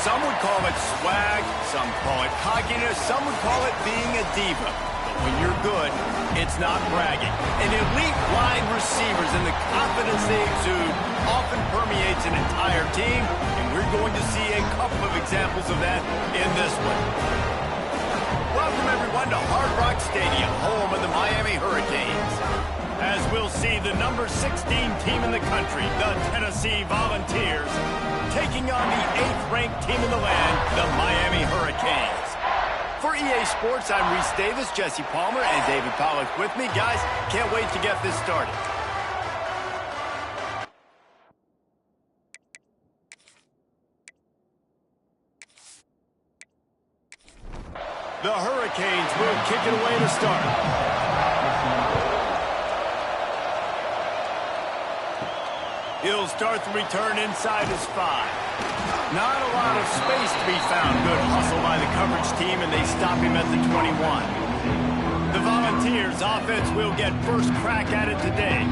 Some would call it swag, some call it cockiness, some would call it being a diva. But when you're good, it's not bragging. An elite wide receivers and the confidence they exude often permeates an entire team, and we're going to see a couple of examples of that in this one. Welcome, everyone, to Hard Rock Stadium, home of the Miami Hurricanes. As we'll see, the number 16 team in the country, the Tennessee Volunteers, taking on the 8th-ranked team in the land, the Miami Hurricanes. For EA Sports, I'm Reese Davis, Jesse Palmer, and David Pollack with me. Guys, can't wait to get this started. The Hurricanes will kick it away to start. He'll start the return inside his 5. Not a lot of space to be found. Good hustle by the coverage team, and they stop him at the 21. The Volunteers offense will get first crack at it today.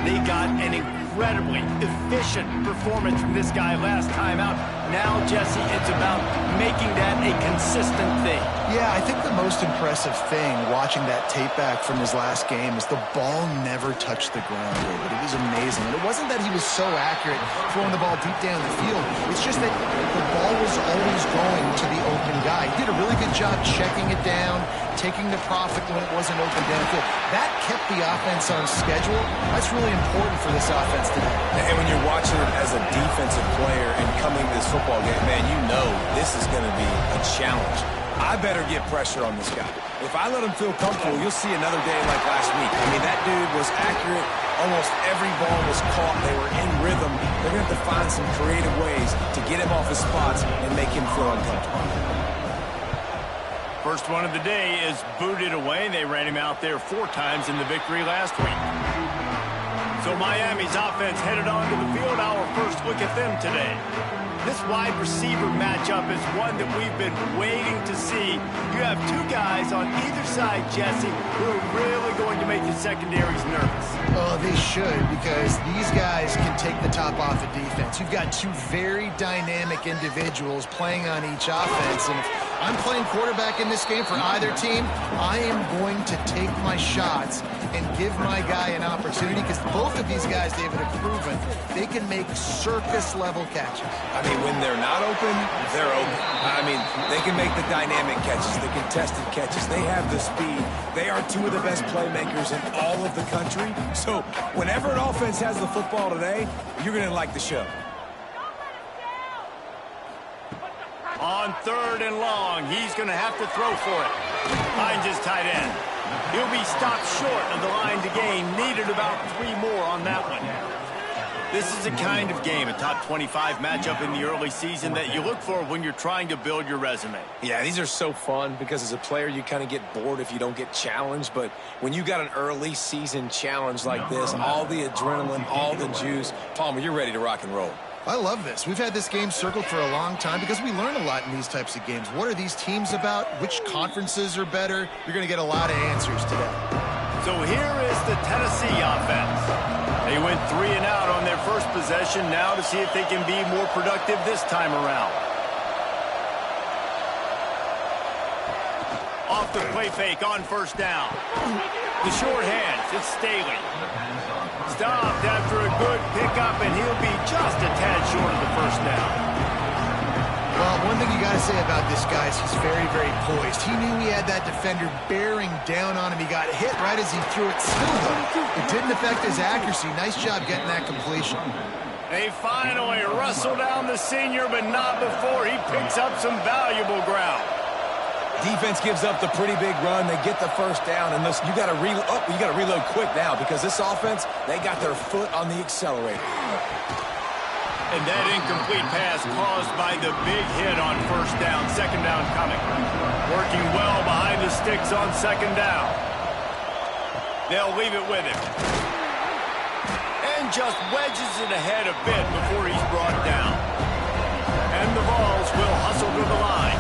They got an incredibly efficient performance from this guy last time out. Now, Jesse, it's about making that a consistent thing. Yeah, I think the most impressive thing watching that tape back from his last game is the ball never touched the ground, David. It was amazing. And it wasn't that he was so accurate throwing the ball deep down the field. It's just that the ball was always going to the open guy. He did a really good job checking it down, taking the profit when it wasn't open downfield. That kept the offense on schedule. That's really important for this offense today. And when you're watching it as a defensive player and coming to this football game, man, you know this is going to be a challenge. I better get pressure on this guy. If I let him feel comfortable, you'll see another day like last week. I mean, that dude was accurate. Almost every ball was caught. They were in rhythm. They're going to have to find some creative ways to get him off his spots and make him feel uncomfortable. First one of the day is booted away. They ran him out there 4 times in the victory last week. So Miami's offense headed onto the field. Our first look at them today. This wide receiver matchup is one that we've been waiting to see. You have 2 guys on either side, Jesse, who are really going to make the secondaries nervous. Oh, they should, because these guys can take the top off of defense. You've got 2 very dynamic individuals playing on each offense, and if I'm playing quarterback in this game for either team, I am going to take my shots and give my guy an opportunity, because both of these guys, David, have proven they can make circus-level catches. I mean, when they're not open, they're open. I mean, they can make the dynamic catches, the contested catches. They have the speed. They are 2 of the best playmakers in all of the country. So whenever an offense has the football today, you're going to like the show. On 3rd and long, he's going to have to throw for it. Finds his tight end. He'll be stopped short of the line to gain. Needed about 3 more on that one. This is a kind of game, a top 25 matchup in the early season that you look for when you're trying to build your resume. Yeah, these are so fun because as a player, you kind of get bored if you don't get challenged. But when you got an early season challenge like this, all the adrenaline, all the juice, Palmer, you're ready to rock and roll. I love this. We've had this game circled for a long time because we learn a lot in these types of games. What are these teams about? Which conferences are better? You're going to get a lot of answers today. So here is the Tennessee offense. They went 3 and out on their first possession. Now to see if they can be more productive this time around. Off the play fake on first down. The short hands, it's Staley. Stopped after a good pickup, and he'll be just a tad short of the first down. Well, one thing you got to say about this guy is he's very, very poised. He knew he had that defender bearing down on him. He got hit right as he threw it. Still, though, it didn't affect his accuracy. Nice job getting that completion. They finally wrestle down the senior, but not before he picks up some valuable ground. Defense gives up the pretty big run. They get the first down, and you got to reload quick now because this offense, they got their foot on the accelerator. And that incomplete pass caused by the big hit on first down. Second down coming. Working well behind the sticks on second down. They'll leave it with him. And just wedges it ahead a bit before he's brought down. And the Vols will hustle to the line.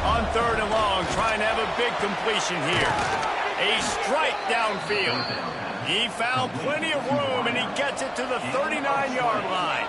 On 3rd and long, trying to have a big completion here. A strike downfield. He found plenty of room, and he gets it to the 39-yard line.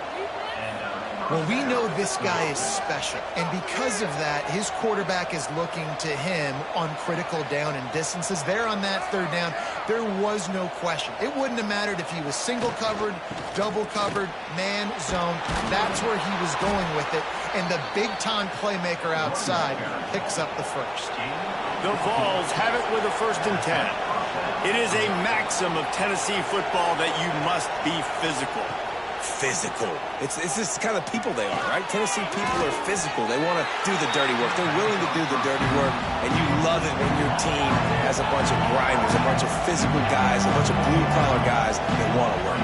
Well, we know this guy is special, and because of that, his quarterback is looking to him on critical down and distances. There on that third down, there was no question. It wouldn't have mattered if he was single covered, double covered, man, zone. That's where he was going with it, and the big-time playmaker outside picks up the first. The Vols have it with a 1st and 10. It is a maxim of Tennessee football that you must be physical. Physical. It's just kind of people they are, right? Tennessee people are physical. They want to do the dirty work. They're willing to do the dirty work, and you love it when your team has a bunch of grinders, a bunch of physical guys, a bunch of blue-collar guys that want to work.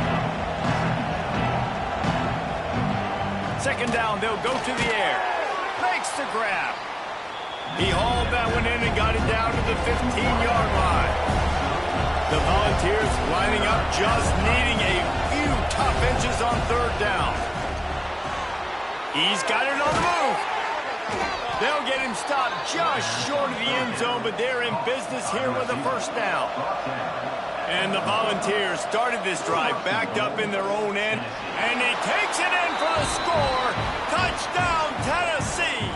2nd down, they'll go to the air. Makes the grab. He hauled that one in and got it down to the 15-yard line. The Volunteers lining up, just needing a few tough inches on 3rd down. He's got it on the move. They'll get him stopped just short of the end zone, but they're in business here with a 1st down. And the Volunteers started this drive backed up in their own end, and he takes it in for the score. Touchdown, Tennessee!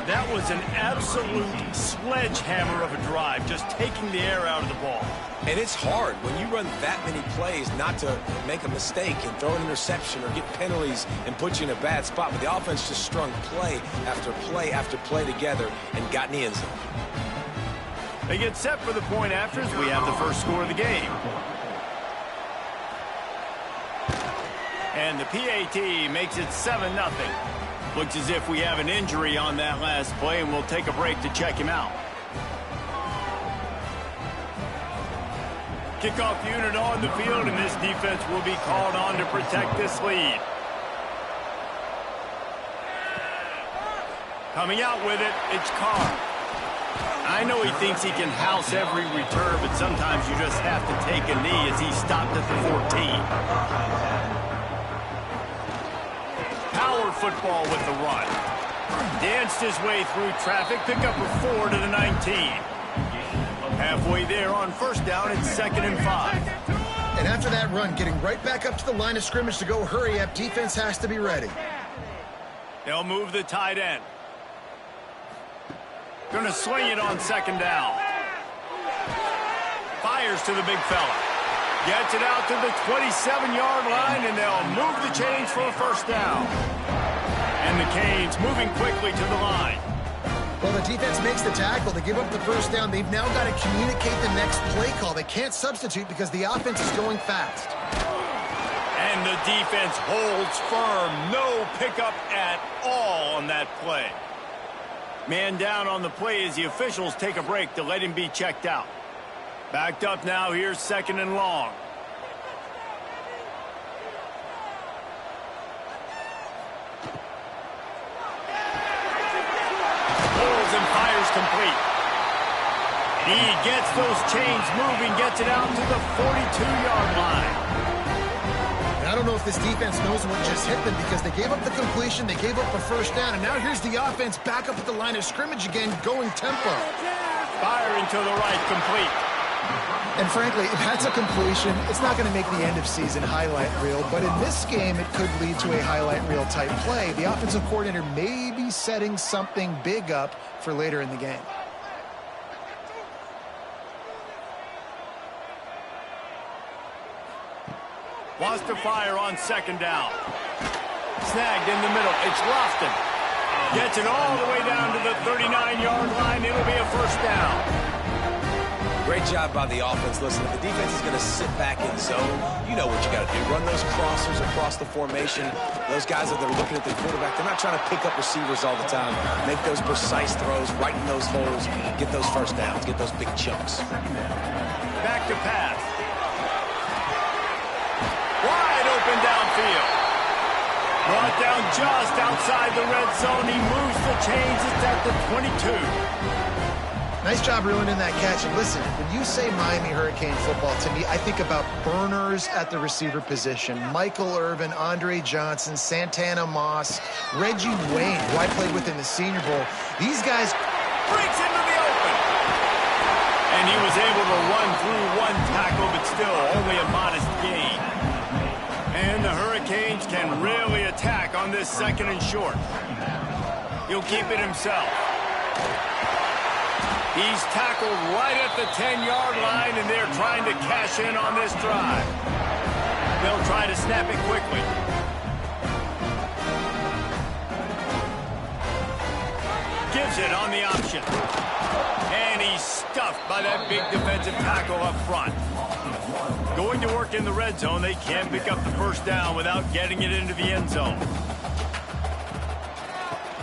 That was an absolute sledgehammer of a drive, just taking the air out of the ball. And it's hard when you run that many plays not to make a mistake and throw an interception or get penalties and put you in a bad spot. But the offense just strung play after play after play together and got in the end zone. They get set for the point afters. We have the first score of the game. And the PAT makes it 7-0. Looks as if we have an injury on that last play, and we'll take a break to check him out. Kickoff unit on the field, and this defense will be called on to protect this lead. Coming out with it, it's Carr. I know he thinks he can house every return, but sometimes you just have to take a knee as he stopped at the 14. Power football with the run. Danced his way through traffic, pick up a 4 to the 19. Halfway there on 1st down, it's 2nd and 5. And after that run, getting right back up to the line of scrimmage to go hurry up, defense has to be ready. They'll move the tight end. Gonna swing it on 2nd down. Fires to the big fella. Gets it out to the 27-yard line, and they'll move the chains for a 1st down. And the Canes moving quickly to the line. Well, the defense makes the tackle. They give up the 1st down. They've now got to communicate the next play call. They can't substitute because the offense is going fast. And the defense holds firm. No pickup at all on that play. Man down on the play as the officials take a break to let him be checked out. Backed up now, here's 2nd and long. Pulls and fires complete. He gets those chains moving, gets it out to the 42-yard line. And I don't know if this defense knows what just hit them because they gave up the completion, they gave up the 1st down, and now here's the offense back up at the line of scrimmage again, going tempo. Firing to the right, complete. And frankly, if that's a completion, it's not going to make the end-of-season highlight reel. But in this game, it could lead to a highlight reel type play. The offensive coordinator may be setting something big up for later in the game. Wants to fire on 2nd down. Snagged in the middle. It's Lofton. Gets it all the way down to the 39-yard line. It'll be a 1st down. Great job by the offense. Listen, if the defense is going to sit back in zone, you know what you got to do. Run those crossers across the formation. Those guys that are looking at the quarterback, they're not trying to pick up receivers all the time. Make those precise throws, right in those holes, get those 1st downs, get those big chunks. Back to pass. Wide open downfield. Brought down just outside the red zone. He moves the chains. It's at the 22. Nice job ruining that catch. And listen, when you say Miami Hurricane football, to me, I think about burners at the receiver position. Michael Irvin, Andre Johnson, Santana Moss, Reggie Wayne, who I played with in the Senior Bowl. These guys breaks into the open. And he was able to run through one tackle, but still only a modest gain. And the Hurricanes can really attack on this 2nd and short. He'll keep it himself. He's tackled right at the 10-yard line, and they're trying to cash in on this drive. They'll try to snap it quickly. Gives it on the option. And he's stuffed by that big defensive tackle up front. Going to work in the red zone, they can't pick up the 1st down without getting it into the end zone.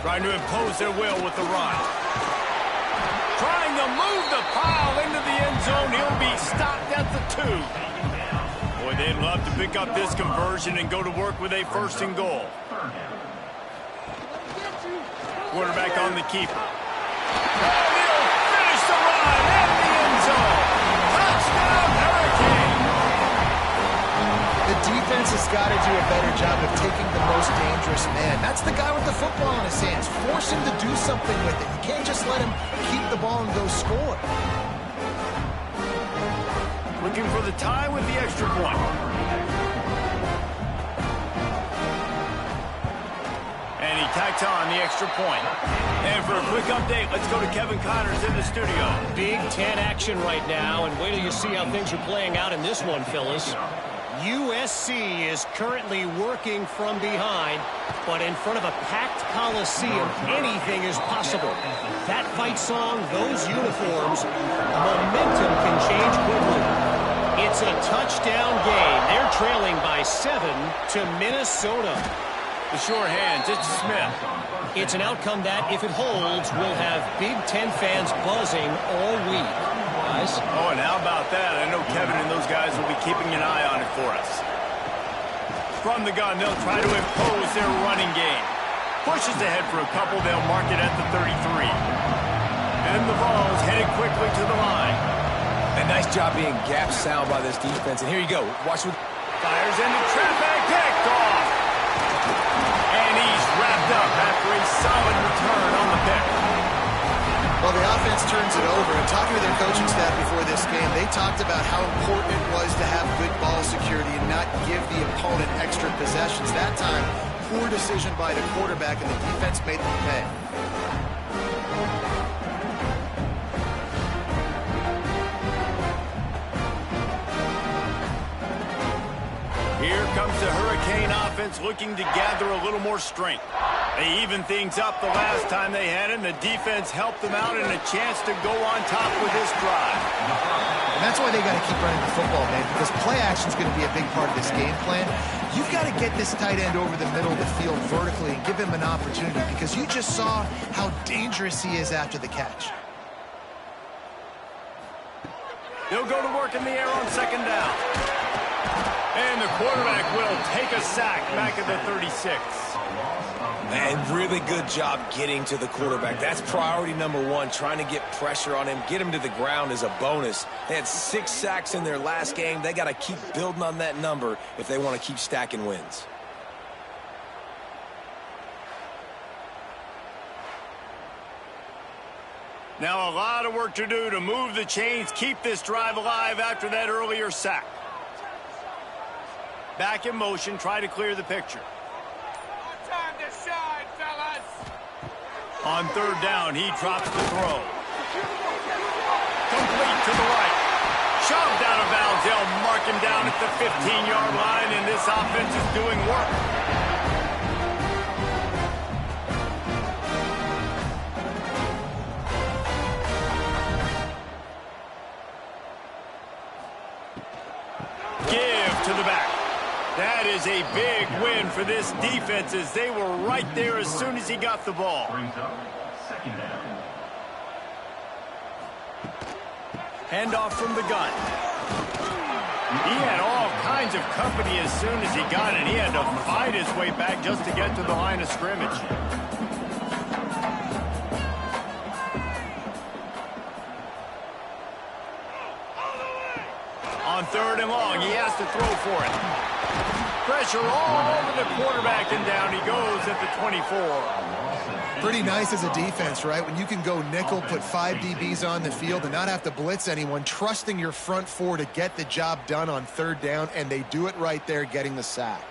Trying to impose their will with the run. Trying to move the pile into the end zone. He'll be stopped at the 2. Boy, they'd love to pick up this conversion and go to work with a 1st and goal. Quarterback on the keeper. And he'll finish the run in the end zone. Touchdown, Hurricane! The defense has got to do a better job of taking the most dangerous man. That's the guy with the football in his hands. Force him to do something with it. You can't just let him keep the ball and go score. Looking for the tie with the extra point. And he tacks on the extra point. And for a quick update, let's go to Kevin Connors in the studio. Big Ten action right now, and wait till you see how things are playing out in this one, Phyllis. USC is currently working from behind, but in front of a packed Coliseum, anything is possible. That fight song, those uniforms, momentum can change quickly. It's a touchdown game. They're trailing by 7 to Minnesota. The sure hands, it's Smith. It's an outcome that, if it holds, will have Big Ten fans buzzing all week. Guys? Oh, and how about that? I know Kevin and those guys will be keeping an eye on it for us. From the gun, they'll try to impose their running game. Pushes ahead for a couple, they'll mark it at the 33. And the ball's headed quickly to the line. A nice job being gap sound by this defense. And here you go. Watch with... Fires into traffic, picked off. And he's wrapped up after a solid return on the pick. Well, the offense turns it over. And talking to their coaching staff before this game, they talked about how important it was to have good ball security and not give the opponent extra possessions. That time, poor decision by the quarterback, and the defense made them pay. Here comes the Hurricane offense looking to gather a little more strength. They evened things up the last time they had it, and the defense helped them out and a chance to go on top with this drive. And that's why they got to keep running the football, man, because play action is going to be a big part of this game plan. You've got to get this tight end over the middle of the field vertically and give him an opportunity, because you just saw how dangerous he is after the catch. They'll go to work in the air on 2nd down. And the quarterback will take a sack back at the 36. And really good job getting to the quarterback. That's priority #1, trying to get pressure on him. Get him to the ground is a bonus. They had 6 sacks in their last game. They got to keep building on that number if they want to keep stacking wins. Now a lot of work to do to move the chains, keep this drive alive after that earlier sack. Back in motion, try to clear the picture. Time to shine, fellas. On 3rd down, he drops the throw. Complete to the right. Shoved out of bounds. They'll mark him down at the 15-yard line, and this offense is doing work. Give to the back. That is a big win for this defense, as they were right there as soon as he got the ball. Handoff from the gun. He had all kinds of company as soon as he got it. He had to fight his way back just to get to the line of scrimmage. On 3rd and long, he has to throw for it. pressure all over the quarterback, and down he goes at the 24. Pretty nice as a defense, right? When you can go nickel, put 5 DBs on the field and not have to blitz anyone, trusting your front four to get the job done on third down, and they do it right there, getting the sack.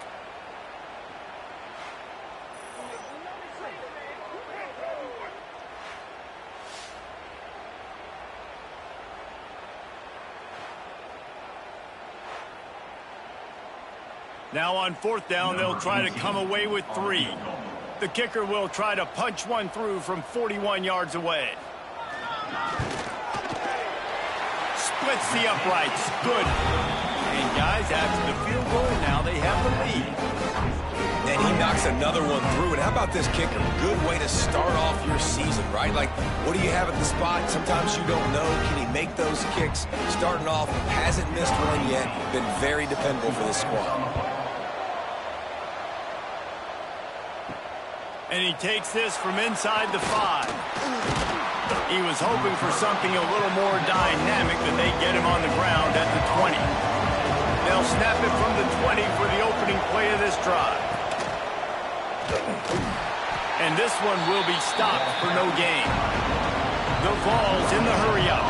Now on fourth down, they'll try to come away with 3. The kicker will try to punch one through from 41 yards away. Splits the uprights. Good. And guys, after the field goal, now they have the lead. And he knocks another one through. And how about this kicker? Good way to start off your season, right? Like, what do you have at the spot? Sometimes you don't know. Can he make those kicks? Starting off, hasn't missed one yet. Been very dependable for this squad. And he takes this from inside the 5. He was hoping for something a little more dynamic than they get him on the ground at the 20. They'll snap it from the 20 for the opening play of this drive. And this one will be stopped for no gain. The Vols in the hurry-up.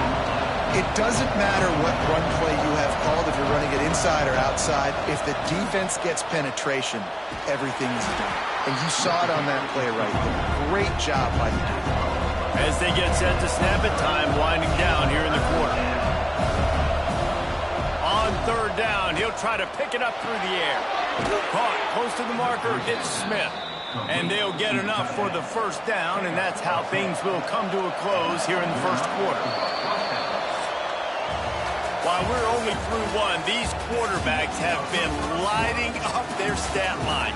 It doesn't matter what run play you have called, if you're running it inside or outside. If the defense gets penetration, everything's done. And you saw it on that play right there. Great job by the defense. As they get set to snap it, time winding down here in the quarter. On third down, he'll try to pick it up through the air. Caught close to the marker, it's Smith. And they'll get enough for the first down, and that's how things will come to a close here in the first quarter. While we're only through one, these quarterbacks have been lighting up their stat line.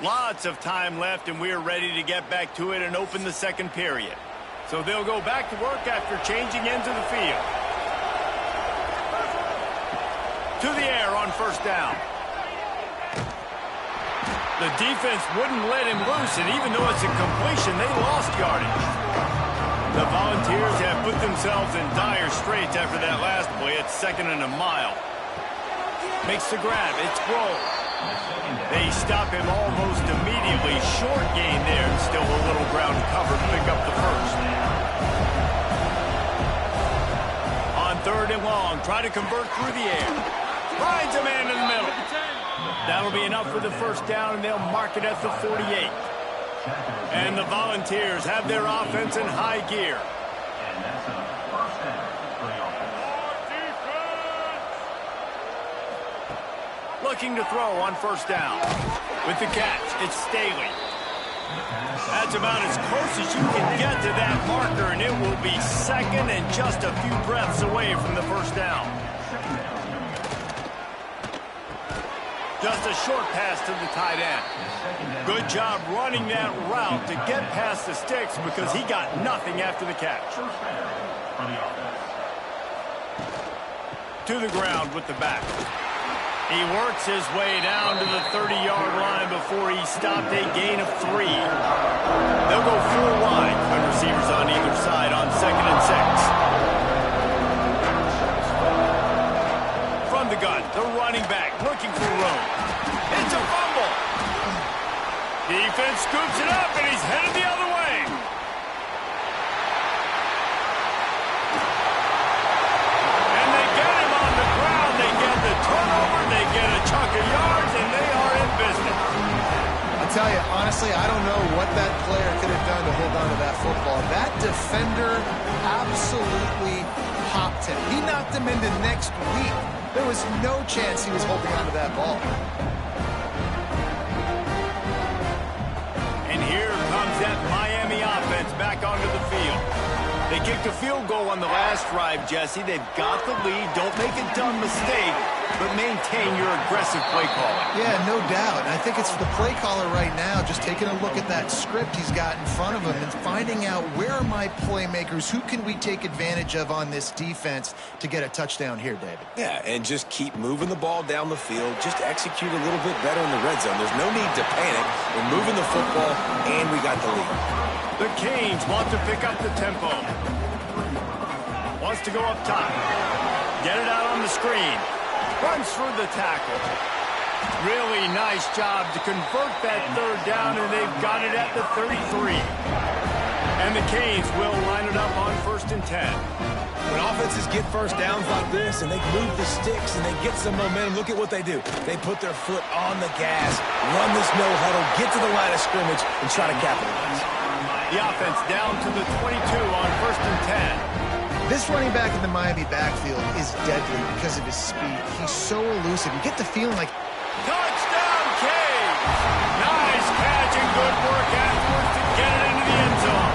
Lots of time left, and we're ready to get back to it and open the second period. So they'll go back to work after changing into the field. To the air on first down. The defense wouldn't let him loose, and even though it's a completion, they lost yardage. The Volunteers have put themselves in dire straits after that last play. It's 2nd and a mile. Makes the grab. It's Grove. They stop him almost immediately. Short gain there, and still a little ground cover to pick up the first. On third and long, try to convert through the air. Finds a man in the middle. That'll be enough for the first down, and they'll mark it at the 48. And the Volunteers have their offense in high gear. Looking to throw on first down. With the catch, it's Staley. That's about as close as you can get to that marker, and it will be 2nd and just a few breaths away from the first down. Just a short pass to the tight end. Good job running that route to get past the sticks because he got nothing after the catch. To the ground with the back. He works his way down to the 30-yard line before he stopped a gain of 3. They'll go 4 wide, with receivers on either side on 2nd and 6. From the gun, the running back looking for room. It's a fumble. Defense scoops it up, and he's headed the other way. And they get him on the ground. They get the turnover. They get a chunk of yards, and they are in business. I'll tell you, honestly, I don't know what that player could have done to hold on to that football. That defender absolutely popped him. He knocked him into next week. There was no chance he was holding on to that ball. And here comes that Miami offense back onto the field. They kicked a field goal on the last drive, Jesse. They've got the lead. Don't make a dumb mistake. but maintain your aggressive play calling. Yeah, no doubt. And I think it's the play caller right now just taking a look at that script he's got in front of him and finding out where are my playmakers, who can we take advantage of on this defense to get a touchdown here, David. Yeah, and just keep moving the ball down the field. Just execute a little bit better in the red zone. There's no need to panic. We're moving the football, and we got the lead. The Canes want to pick up the tempo. Wants to go up top. Get it out on the screen. Runs through the tackle. Really nice job to convert that third down, and they've got it at the 33. And the Canes will line it up on 1st and 10. When offenses get first downs like this and they move the sticks and they get some momentum, look at what they do. They put their foot on the gas, run this no huddle, get to the line of scrimmage, and try to capitalize. The offense down to the 22 on 1st and 10. This running back in the Miami backfield is deadly because of his speed. He's so elusive. You get the feeling like... Touchdown, Canes! Nice catch and good work afterwards to get it into the end zone.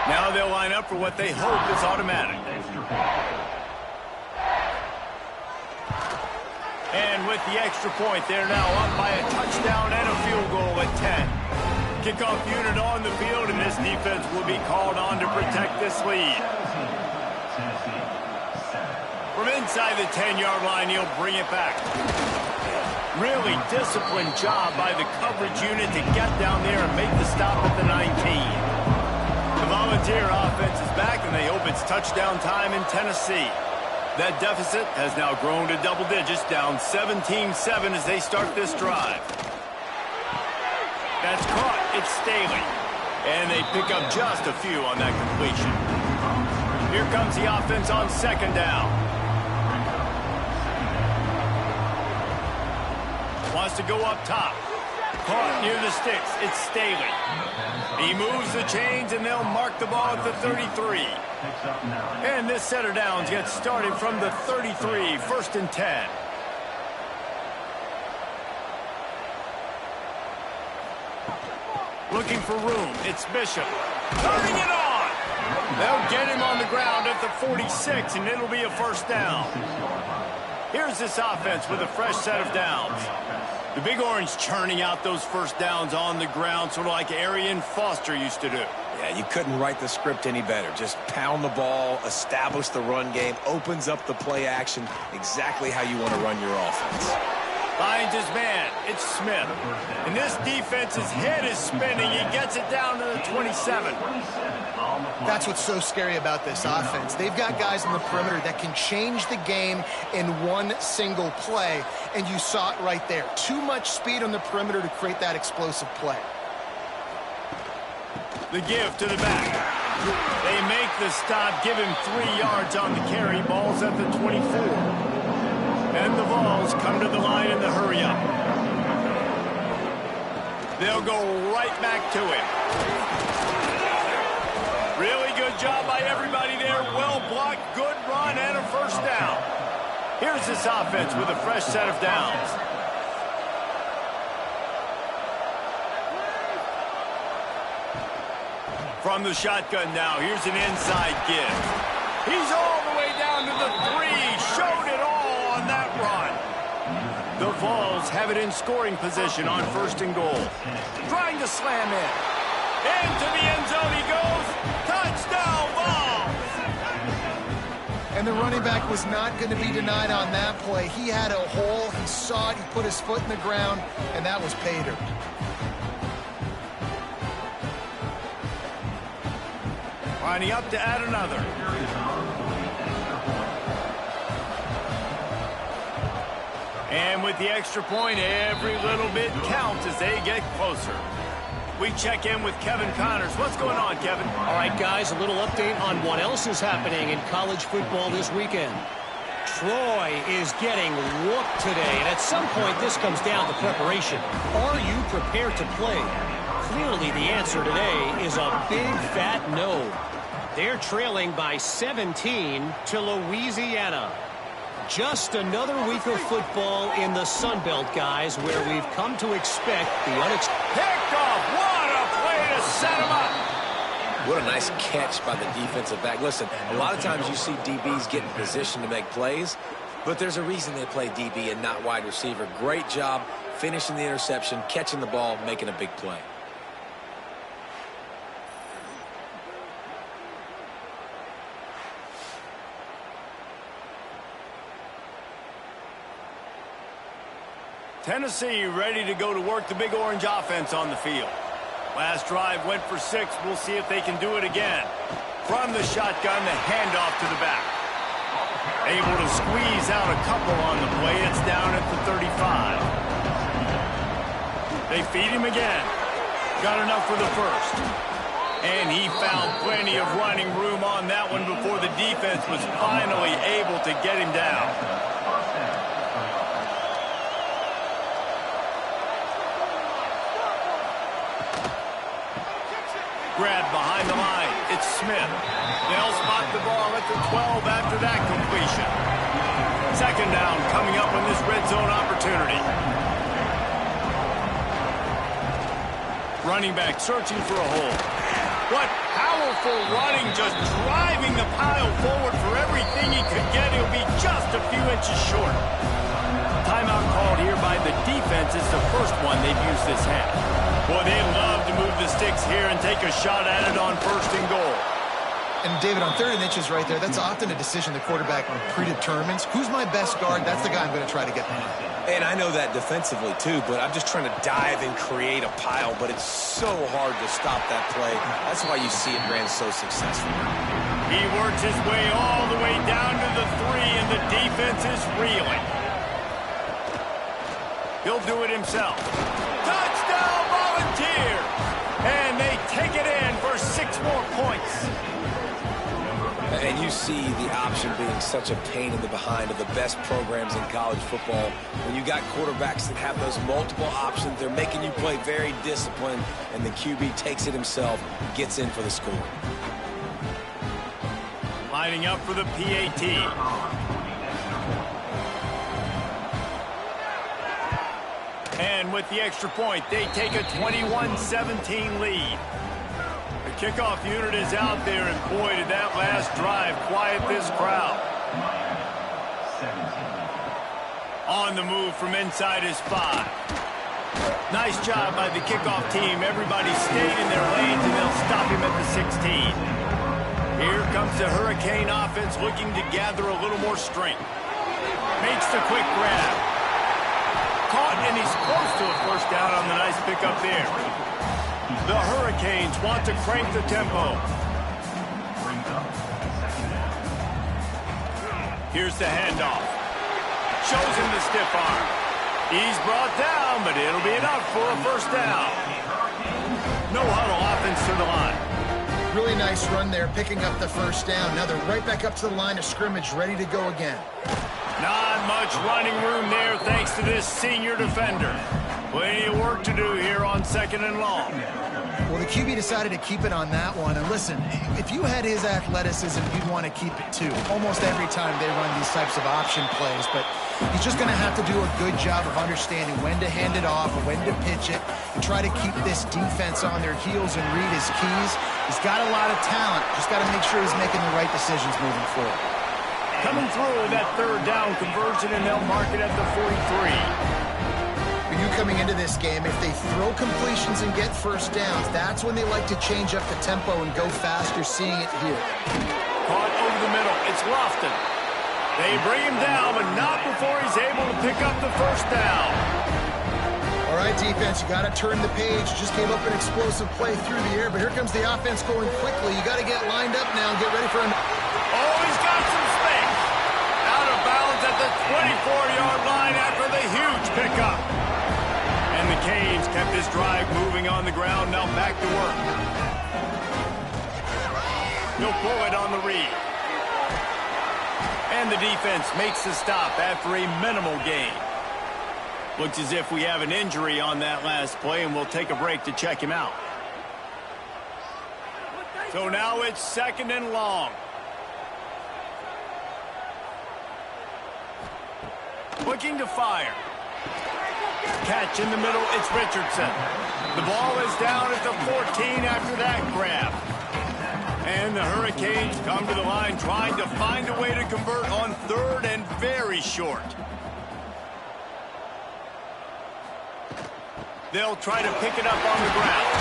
Now they'll line up for what they hope is automatic. And with the extra point, they're now up by a touchdown and a field goal at 10. Kickoff unit on the field, and this defense will be called on to protect this lead. From inside the 10-yard line, he'll bring it back. Really disciplined job by the coverage unit to get down there and make the stop at the 19. The Volunteer offense is back, and they hope it's touchdown time in Tennessee. That deficit has now grown to double digits, down 17-7 as they start this drive. That's caught. It's Staley. And they pick up just a few on that completion. Here comes the offense on 2nd down. Wants to go up top. Caught near the sticks. It's Staley. He moves the chains, and they'll mark the ball at the 33. And this set of downs gets started from the 33, 1st and 10. Looking for room. It's Bishop. Turning it on. They'll get him on the ground at the 46, and it'll be a 1st down. Here's this offense with a fresh set of downs. The Big Orange churning out those 1st downs on the ground, sort of like Arian Foster used to do. Yeah, you couldn't write the script any better. Just pound the ball, establish the run game, opens up the play action, exactly how you want to run your offense. Finds his man. It's Smith. And this defense's head is spinning. He gets it down to the 27. That's what's so scary about this offense. They've got guys on the perimeter that can change the game in one single play, and you saw it right there. Too much speed on the perimeter to create that explosive play. The give to the back. They make the stop, give him 3 yards on the carry. Ball's at the 24. And the Vols come to the line in the hurry-up. They'll go right back to him. Really good job by everybody there. Well blocked, good run, and a 1st down. Here's this offense with a fresh set of downs. From the shotgun now, here's an inside give. He's all the way down to the 3. Showed it all on that run. The Vols have it in scoring position on 1st and goal. Trying to slam in. Into the end zone he goes. Touchdown, Vols! And the running back was not going to be denied on that play. He had a hole. He saw it. He put his foot in the ground, and that was pay dirt. Lining up to add another. And with the extra point, every little bit counts as they get closer. We check in with Kevin Connors. What's going on, Kevin? All right, guys, a little update on what else is happening in college football this weekend. Troy is getting whooped today, and at some point this comes down to preparation. Are you prepared to play? clearly the answer today is a big fat no. They're trailing by 17 to Louisiana. Just another week of football in the Sun Belt, guys, where we've come to expect the unexpected. Picked off. What a play to set him up. What a nice catch by the defensive back. Listen, a lot of times you see DBs get in position to make plays, but there's a reason they play DB and not wide receiver. Great job finishing the interception, catching the ball, making a big play. Tennessee ready to go to work the Big Orange offense on the field. Last drive went for 6. We'll see if they can do it again. From the shotgun, the handoff to the back. Able to squeeze out a couple on the play. It's down at the 35. They feed him again. Got enough for the first. And he found plenty of running room on that one before the defense was finally able to get him down. Grab behind the line. It's Smith. They'll spot the ball at the 12 after that completion. Second down coming up on this red zone opportunity. Running back searching for a hole. What powerful running, just driving the pile forward for everything he could get. He'll be just a few inches short. Timeout called here by the defense is the first one they've used this half. Boy, they love to move the sticks here and take a shot at it on 1st and goal. And, David, on 3rd and inches right there, that's often a decision the quarterback predetermines. Who's my best guard? That's the guy I'm going to try to get behind. And I know that defensively, too, but I'm just trying to dive and create a pile, but it's so hard to stop that play. That's why you see it ran so successful. He works his way all the way down to the 3, and the defense is reeling. He'll do it himself. Touchdown, Volunteer! And they take it in for 6 more points. And you see the option being such a pain in the behind of the best programs in college football. When you got quarterbacks that have those multiple options, they're making you play very disciplined, and the QB takes it himself, gets in for the score. Lining up for the PAT. And with the extra point, they take a 21-17 lead. The kickoff unit is out there, and boy, did that last drive quiet this crowd. On the move from inside his 5. Nice job by the kickoff team. Everybody stayed in their lanes, and they'll stop him at the 16. Here comes the Hurricane offense looking to gather a little more strength. Makes the quick grab. Caught, and he's close to a first down on the nice pickup there. The Hurricanes want to crank the tempo. Here's the handoff. Shows him the stiff arm. He's brought down, but it'll be enough for a first down. No huddle offense to the line. Really nice run there, picking up the first down. Now they're right back up to the line of scrimmage, ready to go again. Not much running room there thanks to this senior defender. Plenty of work to do here on 2nd and long. Well, the QB decided to keep it on that one. And listen, if you had his athleticism, you'd want to keep it too. Almost every time they run these types of option plays. But he's just going to have to do a good job of understanding when to hand it off, when to pitch it, and try to keep this defense on their heels and read his keys. He's got a lot of talent. Just got to make sure he's making the right decisions moving forward. Coming through that 3rd down conversion, and they'll mark it at the 43. For you coming into this game, if they throw completions and get first downs, that's when they like to change up the tempo and go faster, seeing it here. Caught over the middle. It's Lofton. They bring him down, but not before he's able to pick up the first down. All right, defense, you got to turn the page. Just gave up an explosive play through the air, but here comes the offense going quickly. You got to get lined up now and get ready for him. Oh, he's got some space. Out of bounds at the 24-yard line after the huge pickup. And the Canes kept this drive moving on the ground. Now back to work. He'll pull it on the read. And the defense makes the stop after a minimal gain. Looks as if we have an injury on that last play, and we'll take a break to check him out. So now it's 2nd and long. Looking to fire. Catch in the middle, it's Richardson. The ball is down at the 14 after that grab. And the Hurricanes come to the line trying to find a way to convert on 3rd and very short. They'll try to pick it up on the ground.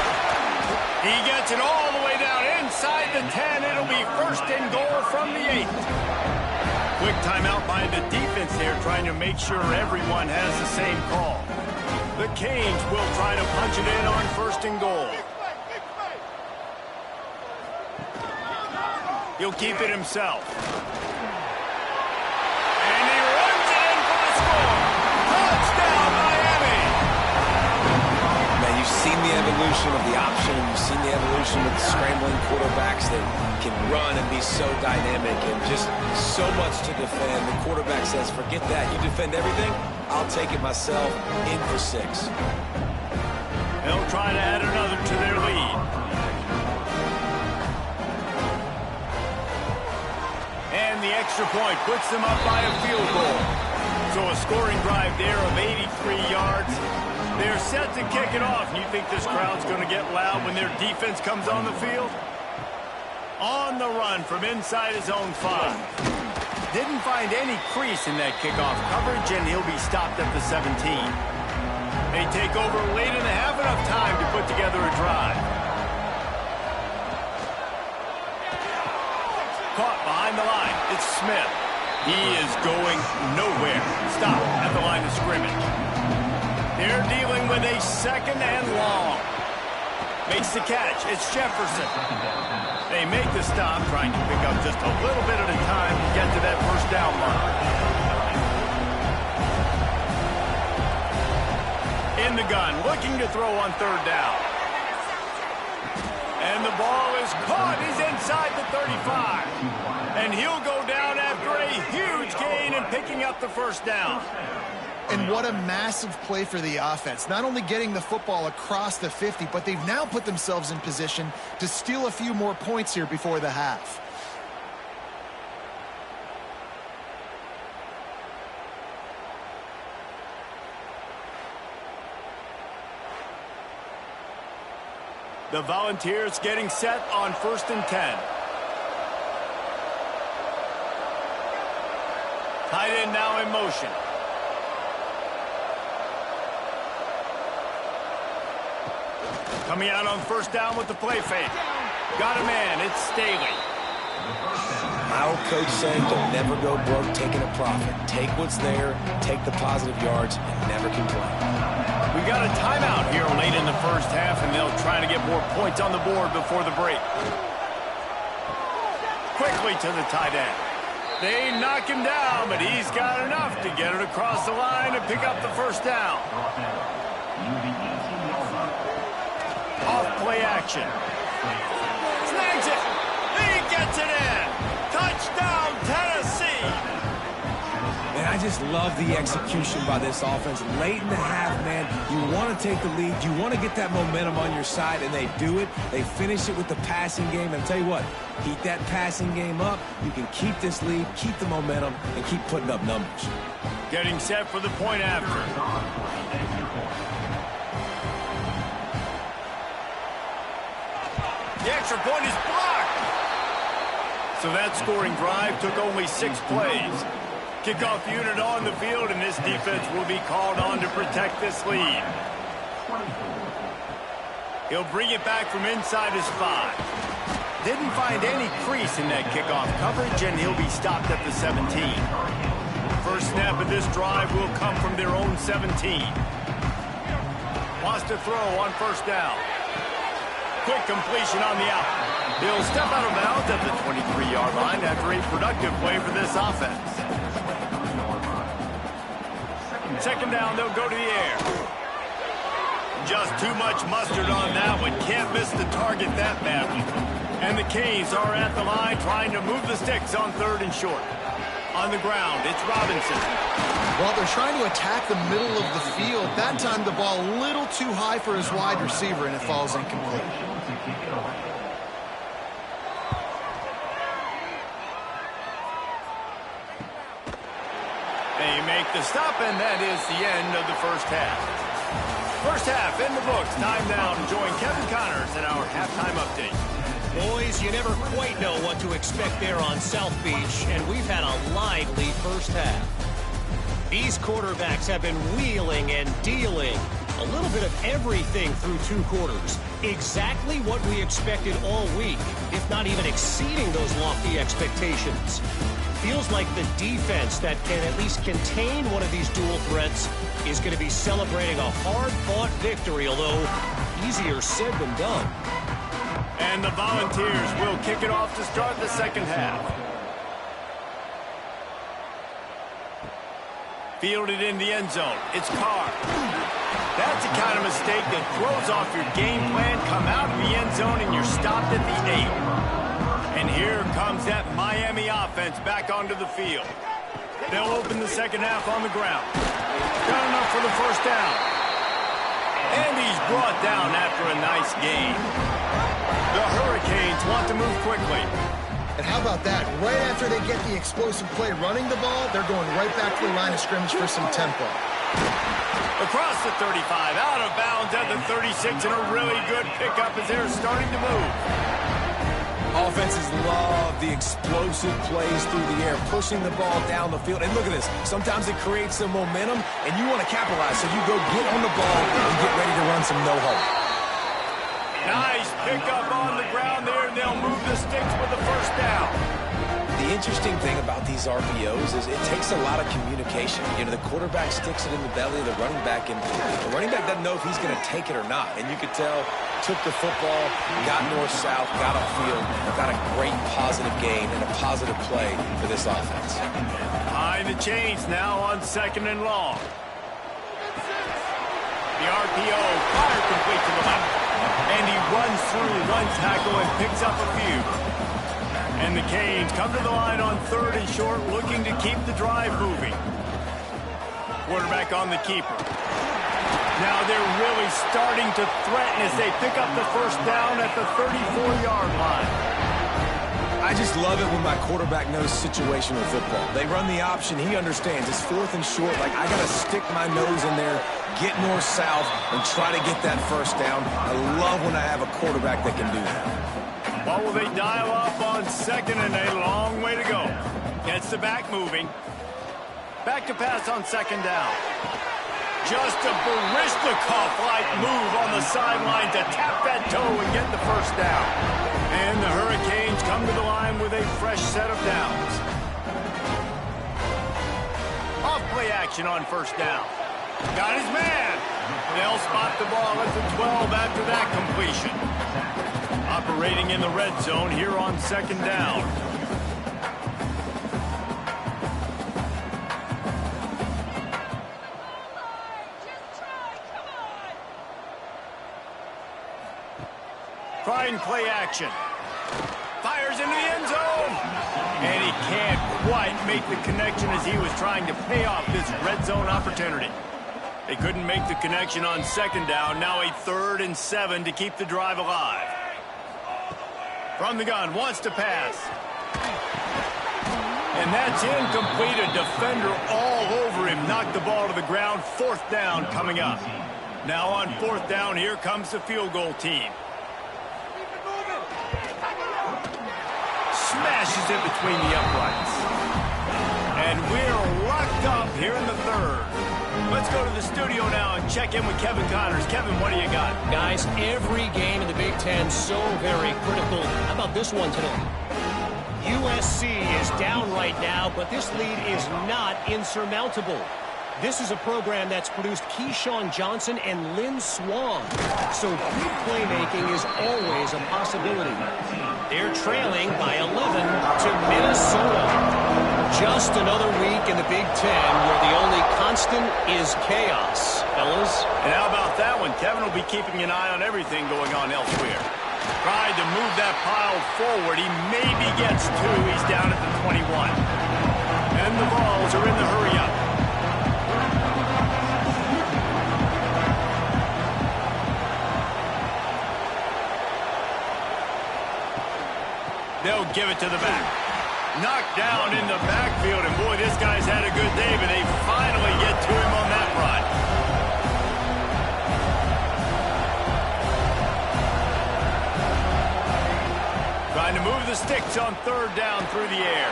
He gets it all the way down inside the 10. It'll be 1st and goal from the 8. Quick timeout by the defense here, trying to make sure everyone has the same call. The Canes will try to punch it in on 1st and goal. He'll keep it himself. And he runs it in for the score. Touchdown, Miami! Man, you've seen the evolution of the option. You've seen the evolution of the scrambling quarterbacks that can run and be so dynamic and just so much to defend. The quarterback says, forget that. You defend everything, I'll take it myself. In for 6. They'll try to add another to their lead. And the extra point puts them up by a field goal. So a scoring drive there of 83 yards. They're set to kick it off. And you think this crowd's going to get loud when their defense comes on the field? On the run from inside his own 5. Didn't find any crease in that kickoff coverage, and he'll be stopped at the 17. They take over late in the half, enough time to put together a drive. Caught behind the line. It's Smith. He is going nowhere. Stop at the line of scrimmage. They're dealing with a 2nd and long. Makes the catch. It's Jefferson. They make the stop, trying to pick up just a little bit at a time to get to that 1st down line. In the gun, looking to throw on 3rd down. And the ball is caught. He's inside the 35. And he'll go down after a huge gain and picking up the 1st down. And what a massive play for the offense. Not only getting the football across the 50, but they've now put themselves in position to steal a few more points here before the half. The Volunteers getting set on 1st and 10. Tight end now in motion. Coming out on 1st down with the play fake. Got a man. It's Staley. My old coach said, don't never go broke taking a profit. Take what's there, take the positive yards, and never complain. We got a timeout here late in the 1st half, and they'll try to get more points on the board before the break. Quickly to the tight end. They knock him down, but he's got enough to get it across the line and pick up the 1st down. Off play action. Snags it. He gets it in. Touchdown, Tennessee. Man, I just love the execution by this offense. Late in the half, man, you want to take the lead. You want to get that momentum on your side, and they do it. They finish it with the passing game. And I'll tell you what, keep that passing game up. You can keep this lead, keep the momentum, and keep putting up numbers. Getting set for the point after. The extra point is blocked. So that scoring drive took only 6 plays. Kickoff unit on the field, and this defense will be called on to protect this lead. He'll bring it back from inside his 5. Didn't find any crease in that kickoff coverage, and he'll be stopped at the 17. First snap of this drive will come from their own 17. Wants to throw on 1st down. Quick completion on the out. He'll step out of bounds at the 23-yard line after a productive play for this offense. 2nd down, they'll go to the air. Just too much mustard on that one. Can't miss the target that badly. And the Canes are at the line trying to move the sticks on 3rd and short. On the ground, it's Robinson. Well, they're trying to attack the middle of the field. That time the ball a little too high for his wide receiver, and it falls incomplete. They make the stop, and that is the end of the first half. First half in the books. Time now to join Kevin Connors in our halftime update. Boys, you never quite know what to expect there on South Beach, and we've had a lively first half. These quarterbacks have been wheeling and dealing. A little bit of everything through 2 quarters. Exactly what we expected all week, if not even exceeding those lofty expectations. Feels like the defense that can at least contain one of these dual threats is going to be celebrating a hard-fought victory, although easier said than done. And the Volunteers will kick it off to start the second half. Fielded in the end zone. It's Carr. That's the kind of mistake that throws off your game plan. Come out of the end zone and you're stopped at the 8. And here comes that Miami offense back onto the field. They'll open the second half on the ground. Got enough for the first down. And he's brought down after a nice gain. The Hurricanes want to move quickly. And how about that? Right after they get the explosive play running the ball, they're going right back to the line of scrimmage for some tempo. Across the 35, out of bounds at the 36, and a really good pickup as they're starting to move. Offenses love the explosive plays through the air, pushing the ball down the field. And look at this. Sometimes it creates some momentum, and you want to capitalize. So you go get on the ball and get ready to run some no-huddle. Nice pickup on the ground there, and they'll move the sticks with the first down. The interesting thing about these RPOs is it takes a lot of communication. You know, the quarterback sticks it in the belly of the running back, and the running back doesn't know if he's going to take it or not. And you could tell, took the football, got north-south, got upfield, got a great positive gain and a positive play for this offense. Behind the chains now on second and long. The RPO fire complete to the left. And he runs through one tackle and picks up a few. And the Canes come to the line on third and short, looking to keep the drive moving. Quarterback on the keeper. Now they're really starting to threaten as they pick up the first down at the 34-yard line. I just love it when my quarterback knows situational football. They run the option. He understands. It's fourth and short. Like, I got to stick my nose in there, get north-south, and try to get that first down. I love when I have a quarterback that can do that. Well, will they dial up on second, and a long way to go. Gets the back moving. Back to pass on second down. Just a Baryshnikov-like move on the sideline to tap that toe and get the first down. And the Hurricanes come to the line with a fresh set of downs. Off play action on first down. Got his man. They'll spot the ball at the 12 after that completion. Operating in the red zone here on second down. Trying play action. Fires into the end zone. And he can't quite make the connection as he was trying to pay off this red zone opportunity. They couldn't make the connection on second down. Now a 3rd and 7 to keep the drive alive. From the gun, wants to pass. And that's incomplete. A defender all over him. Knocked the ball to the ground. 4th down coming up. Now on 4th down, here comes the field goal team. Smashes it between the uprights. And we're locked up here in the 3rd. Let's go to the studio now and check in with Kevin Connors. Kevin, what do you got? Guys, every game in the Big Ten so very critical. How about this one today? USC is down right now, but this lead is not insurmountable. This is a program that's produced Keyshawn Johnson and Lynn Swan. So good playmaking is always a possibility. They're trailing by 11 to Minnesota. Just another week in the Big Ten where the only constant is chaos, fellas. And how about that one? Kevin will be keeping an eye on everything going on elsewhere. Tried to move that pile forward. He maybe gets 2. He's down at the 21. And the balls are in the hurry-up. They'll give it to the back. Knocked down in the backfield, and boy, this guy's had a good day, but they finally get to him on that run. Trying to move the sticks on third down through the air.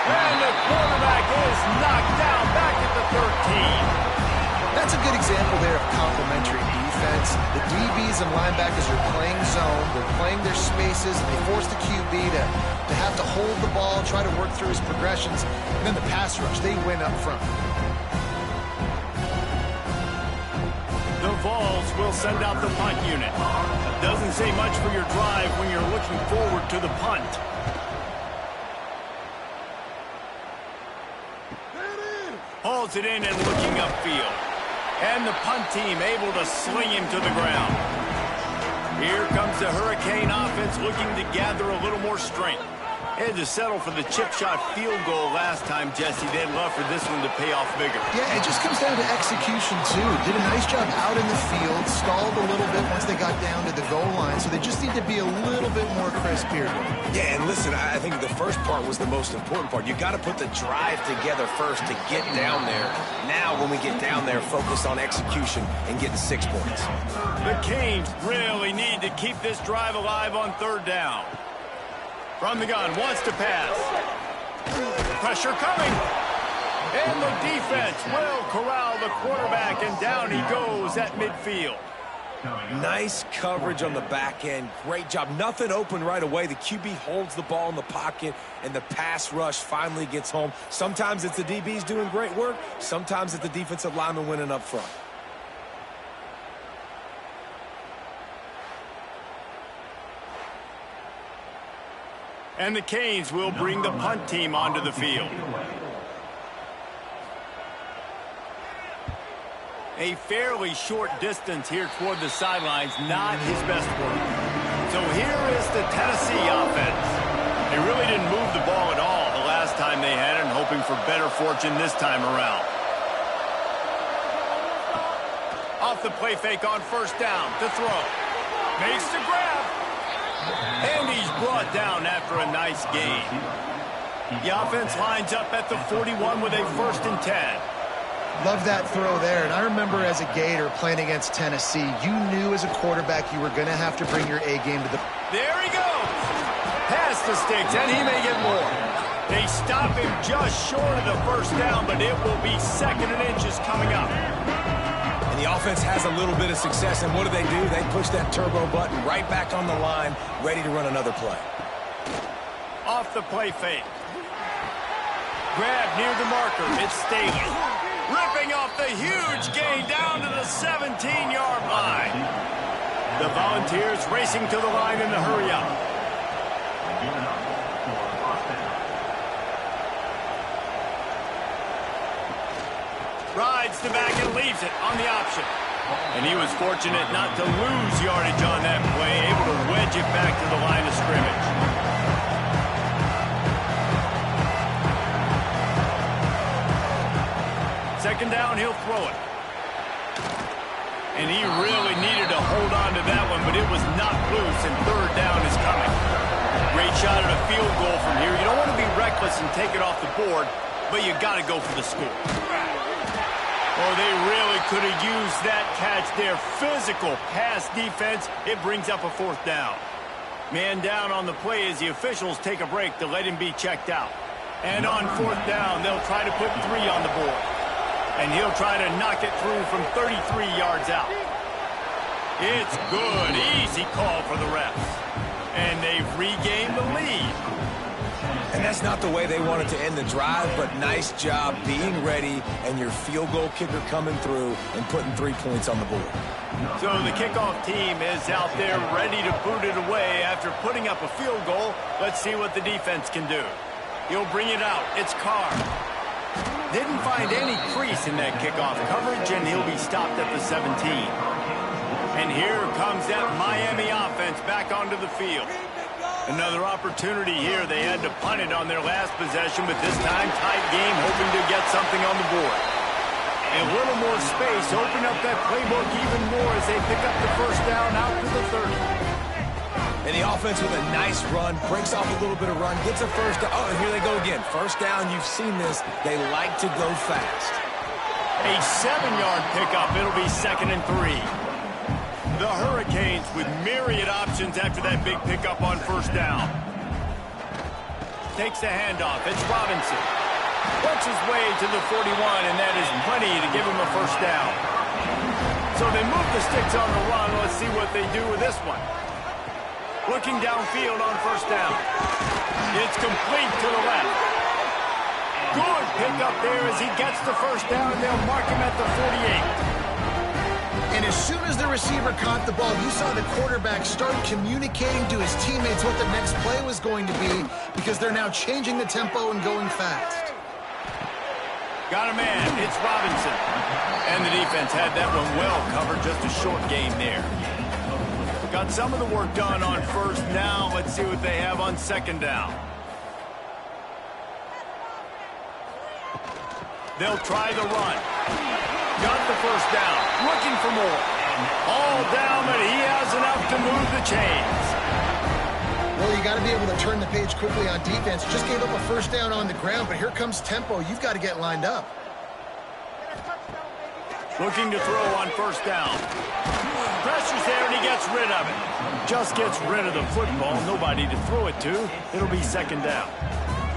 And the quarterback is knocked down back at the 13. That's a good example there of complementary defense. The DBs and linebackers are playing zone. They're playing their spaces, and they force the QB to have to hold the ball, try to work through his progressions. And then the pass rush, they win up front. The Vols will send out the punt unit. Doesn't say much for your drive when you're looking forward to the punt. Hauls it in and looking upfield. And the punt team able to sling him to the ground. Here comes the Hurricane offense looking to gather a little more strength. They had to settle for the chip shot field goal last time, Jesse. They'd love for this one to pay off bigger. Yeah, it just comes down to execution, too. Did a nice job out in the field, stalled a little bit once they got down to the goal line, so they just need to be a little bit more crisp here. Yeah, and listen, I think the first part was the most important part. You got to put the drive together first to get down there. Now, when we get down there, focus on execution and getting 6 points. The Canes really need to keep this drive alive on third down. From the gun, wants to pass. Pressure coming. And the defense will corral the quarterback, and down he goes at midfield. Nice coverage on the back end. Great job. Nothing open right away. The QB holds the ball in the pocket, and the pass rush finally gets home. Sometimes it's the DBs doing great work. Sometimes it's the defensive lineman winning up front. And the Canes will bring the punt team onto the field. A fairly short distance here toward the sidelines, not his best work. So here is the Tennessee offense. They really didn't move the ball at all the last time they had it, and hoping for better fortune this time around. Off the play fake on first down to throw. Makes the grab. And he's brought down after a nice gain. The offense lines up at the 41 with a 1st and 10. Love that throw there. And I remember as a Gator playing against Tennessee, you knew as a quarterback you were going to have to bring your A game to the... There he goes. Past the sticks, and he may get more. They stop him just short of the first down, but it will be 2nd and inches coming up. And the offense has a little bit of success, and what do? They push that turbo button right back on the line, ready to run another play. Off the play fake. Grab near the marker. It's Staley. Ripping off the huge gain down to the 17-yard line. The Volunteers racing to the line in the hurry-up. Rides the back and leaves it on the option. And he was fortunate not to lose yardage on that play, able to wedge it back to the line of scrimmage. 2nd down, he'll throw it. And he really needed to hold on to that one, but it was not loose, and 3rd down is coming. Great shot at a field goal from here. You don't want to be reckless and take it off the board, but you got to go for the score. Oh, they really could have used that catch there. Physical pass defense. It brings up a 4th down. Man down on the play as the officials take a break to let him be checked out. And on 4th down, they'll try to put 3 on the board. And he'll try to knock it through from 33 yards out. It's good. Easy call for the refs. And they've regained the lead. And that's not the way they wanted to end the drive, but nice job being ready and your field goal kicker coming through and putting 3 points on the board. So the kickoff team is out there ready to boot it away after putting up a field goal. Let's see what the defense can do. He'll bring it out. It's Carr. Didn't find any crease in that kickoff coverage, and he'll be stopped at the 17. And here comes that Miami offense back onto the field. Another opportunity here. They had to punt it on their last possession, but this time tight game, hoping to get something on the board. A little more space, open up that playbook even more as they pick up the 1st down out to the 30. And the offense with a nice run, breaks off a little bit of run, gets a first down. Oh, and here they go again. First down, you've seen this. They like to go fast. A 7-yard pickup. It'll be 2nd and 3. The Hurricanes with myriad options after that big pickup on first down. Takes the handoff. It's Robinson. Works his way to the 41, and that is plenty to give him a first down. So they move the sticks on the run. Let's see what they do with this one. Looking downfield on first down. It's complete to the left. Good pickup there as he gets the first down, and they'll mark him at the 48. And as soon as the receiver caught the ball, you saw the quarterback start communicating to his teammates what the next play was going to be because they're now changing the tempo and going fast. Got a man. It's Robinson. And the defense had that one well covered. Just a short gain there. Got some of the work done on first. Now let's see what they have on second down. They'll try the run. Got the first down. Looking for more. All down, but he has enough to move the chains. Well, you got to be able to turn the page quickly on defense. Just gave up a first down on the ground, but here comes tempo. You've got to get lined up. Looking to throw on first down. Pressure's there, and he gets rid of it. Just gets rid of the football. Nobody to throw it to. It'll be second down.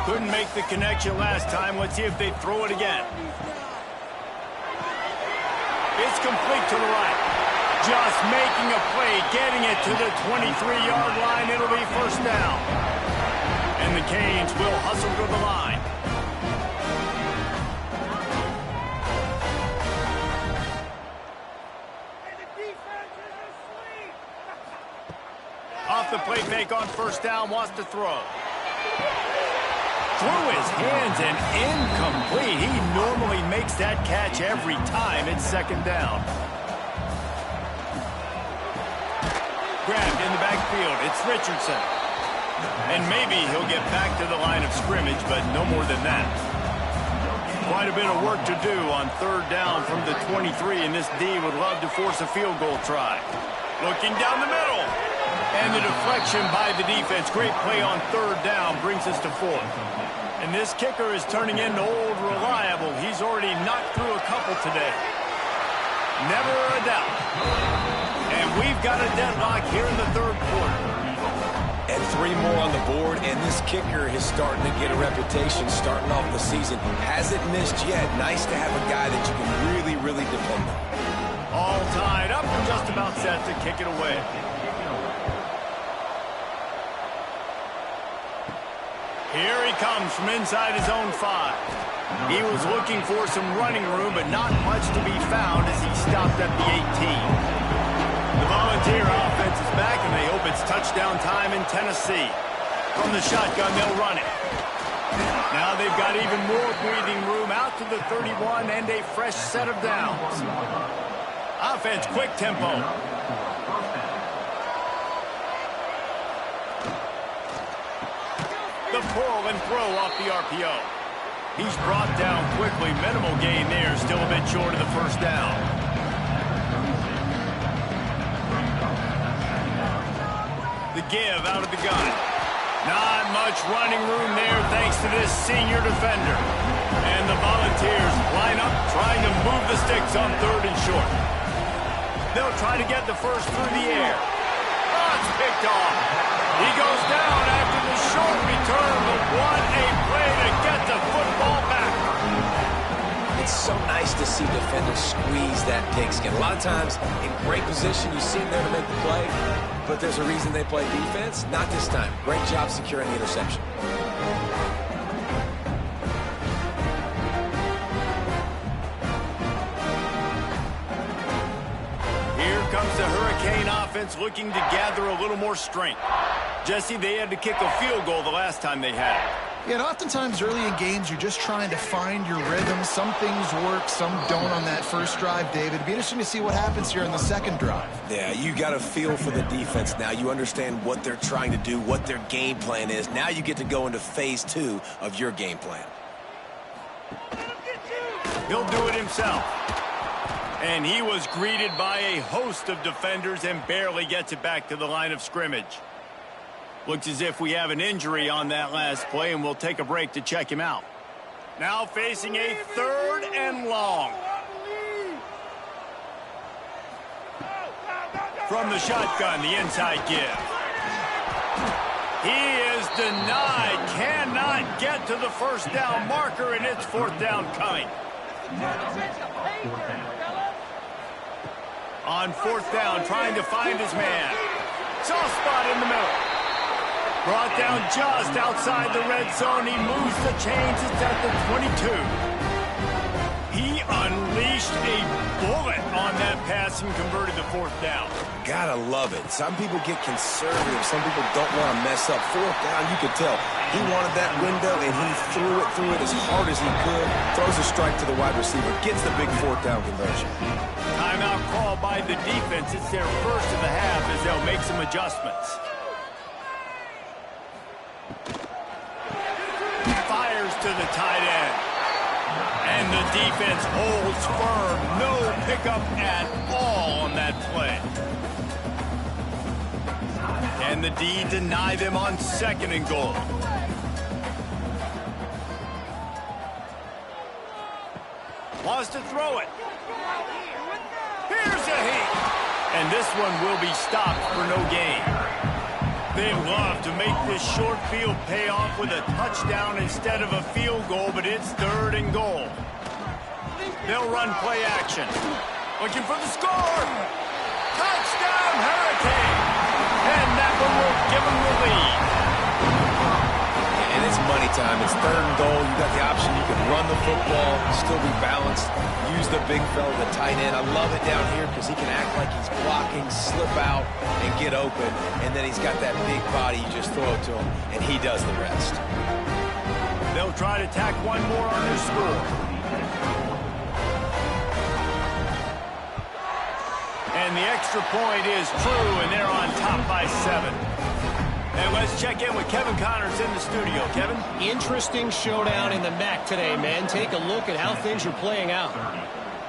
Couldn't make the connection last time. Let's see if they throw it again. It's complete to the right. Just making a play, getting it to the 23-yard line. It'll be first down. And the Canes will hustle to the line. Off the play fake on first down, wants to throw. Through his hands and incomplete. He normally makes that catch every time. It's second down. Grabbed in the backfield. It's Richardson. And maybe he'll get back to the line of scrimmage, but no more than that. Quite a bit of work to do on third down from the 23, and this D would love to force a field goal try. Looking down the middle. And the deflection by the defense. Great play on third down brings us to fourth. And this kicker is turning into old reliable. He's already knocked through a couple today. Never a doubt. And we've got a deadlock here in the third quarter. And 3 more on the board, and this kicker is starting to get a reputation starting off the season. Hasn't missed yet. Nice to have a guy that you can really, really depend on. All tied up and just about set to kick it away. Here he comes from inside his own 5. He was looking for some running room, but not much to be found as he stopped at the 18. The Volunteer offense is back, and they hope it's touchdown time in Tennessee. From the shotgun, they'll run it. Now they've got even more breathing room out to the 31 and a fresh set of downs. Offense, quick tempo. The pull and throw off the RPO. He's brought down quickly. Minimal gain there. Still a bit short of the first down. The give out of the gun. Not much running room there thanks to this senior defender. And the Volunteers line up trying to move the sticks on third and short. They'll try to get the first through the air. Oh, it's picked off. He goes down after the short return, but what a play to get the football back. It's so nice to see defenders squeeze that pigskin. A lot of times, in great position, you see them there to make the play, but there's a reason they play defense. Not this time. Great job securing the interception. Here comes the Hurricane offense looking to gather a little more strength. Jesse, they had to kick a field goal the last time they had it. Yeah, and oftentimes early in games, you're just trying to find your rhythm. Some things work, some don't on that first drive, David. It'd be interesting to see what happens here in the second drive. Yeah, you got a feel for the defense now. You understand what they're trying to do, what their game plan is. Now you get to go into phase 2 of your game plan. He'll do it himself. And he was greeted by a host of defenders and barely gets it back to the line of scrimmage. Looks as if we have an injury on that last play, and we'll take a break to check him out. Now facing a 3rd and long. From the shotgun, the inside give. He is denied, cannot get to the first down marker, and it's 4th down coming. On 4th down, trying to find his man. Soft spot in the middle. Brought down just outside the red zone. He moves the chains. It's at the 22. He unleashed a bullet on that pass and converted the 4th down. Gotta love it. Some people get conservative. Some people don't want to mess up. 4th down, you could tell. He wanted that window, and he threw it as hard as he could. Throws a strike to the wide receiver. Gets the big 4th down conversion. Timeout called by the defense. It's their first of the half as they'll make some adjustments. Fires to the tight end. And the defense holds firm. No pickup at all on that play. And the D deny them on 2nd and goal. Wants to throw it. Here's a heat. And this one will be stopped for no gain. They love to make this short field pay off with a touchdown instead of a field goal, but it's 3rd and goal. They'll run play action. Looking for the score. Touchdown, Hurricane. And that one will give them the lead. And it's money time. It's 3rd and goal. You got the option. You can run the football, still be balanced, use the big fella, the tight end. I love it down here because he can act like he's blocking, slip out, and get open. And then he's got that big body. You just throw it to him, and he does the rest. They'll try to tack one more on their score. And the extra point is true, and they're on top by 7. And let's check in with Kevin Connors in the studio. Kevin? Interesting showdown in the MAC today, man. Take a look at how things are playing out.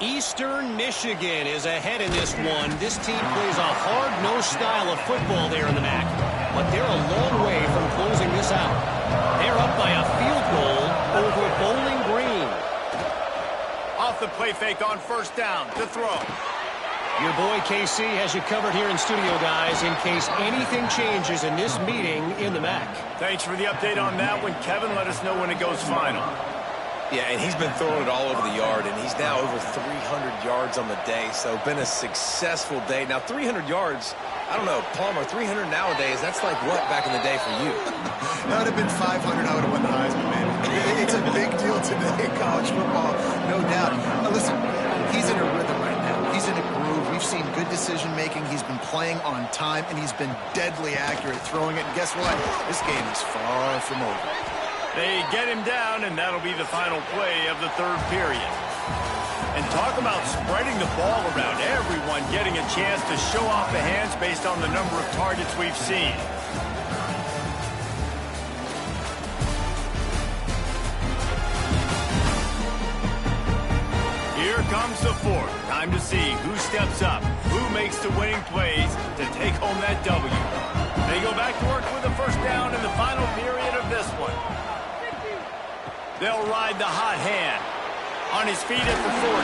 Eastern Michigan is ahead in this one. This team plays a hard-nosed style of football there in the MAC, but they're a long way from closing this out. They're up by a field goal over Bowling Green. Off the play fake on 1st down to throw. Your boy KC has you covered here in studio, guys, in case anything changes in this meeting in the MAC. Thanks for the update on that one, Kevin. Let us know when it goes final. Yeah, and he's been throwing it all over the yard, and he's now over 300 yards on the day, so been a successful day. Now, 300 yards, I don't know, Palmer, 300 nowadays, that's like what back in the day for you? That would have been 500. I would have won the Heisman, man. It's a big deal today in college football, no doubt. Now, listen, he's in a rhythm right now. He's in a groove. We've seen good decision-making. He's been playing on time, and he's been deadly accurate throwing it. And guess what? This game is far from over. They get him down, and that'll be the final play of the 3rd period. And talk about spreading the ball around. Everyone getting a chance to show off the hands based on the number of targets we've seen. Here comes the 4th. Time to see who steps up, who makes the winning plays to take home that W. They go back to work with a 1st down in the final period of this one. They'll ride the hot hand. On his feet at the 40.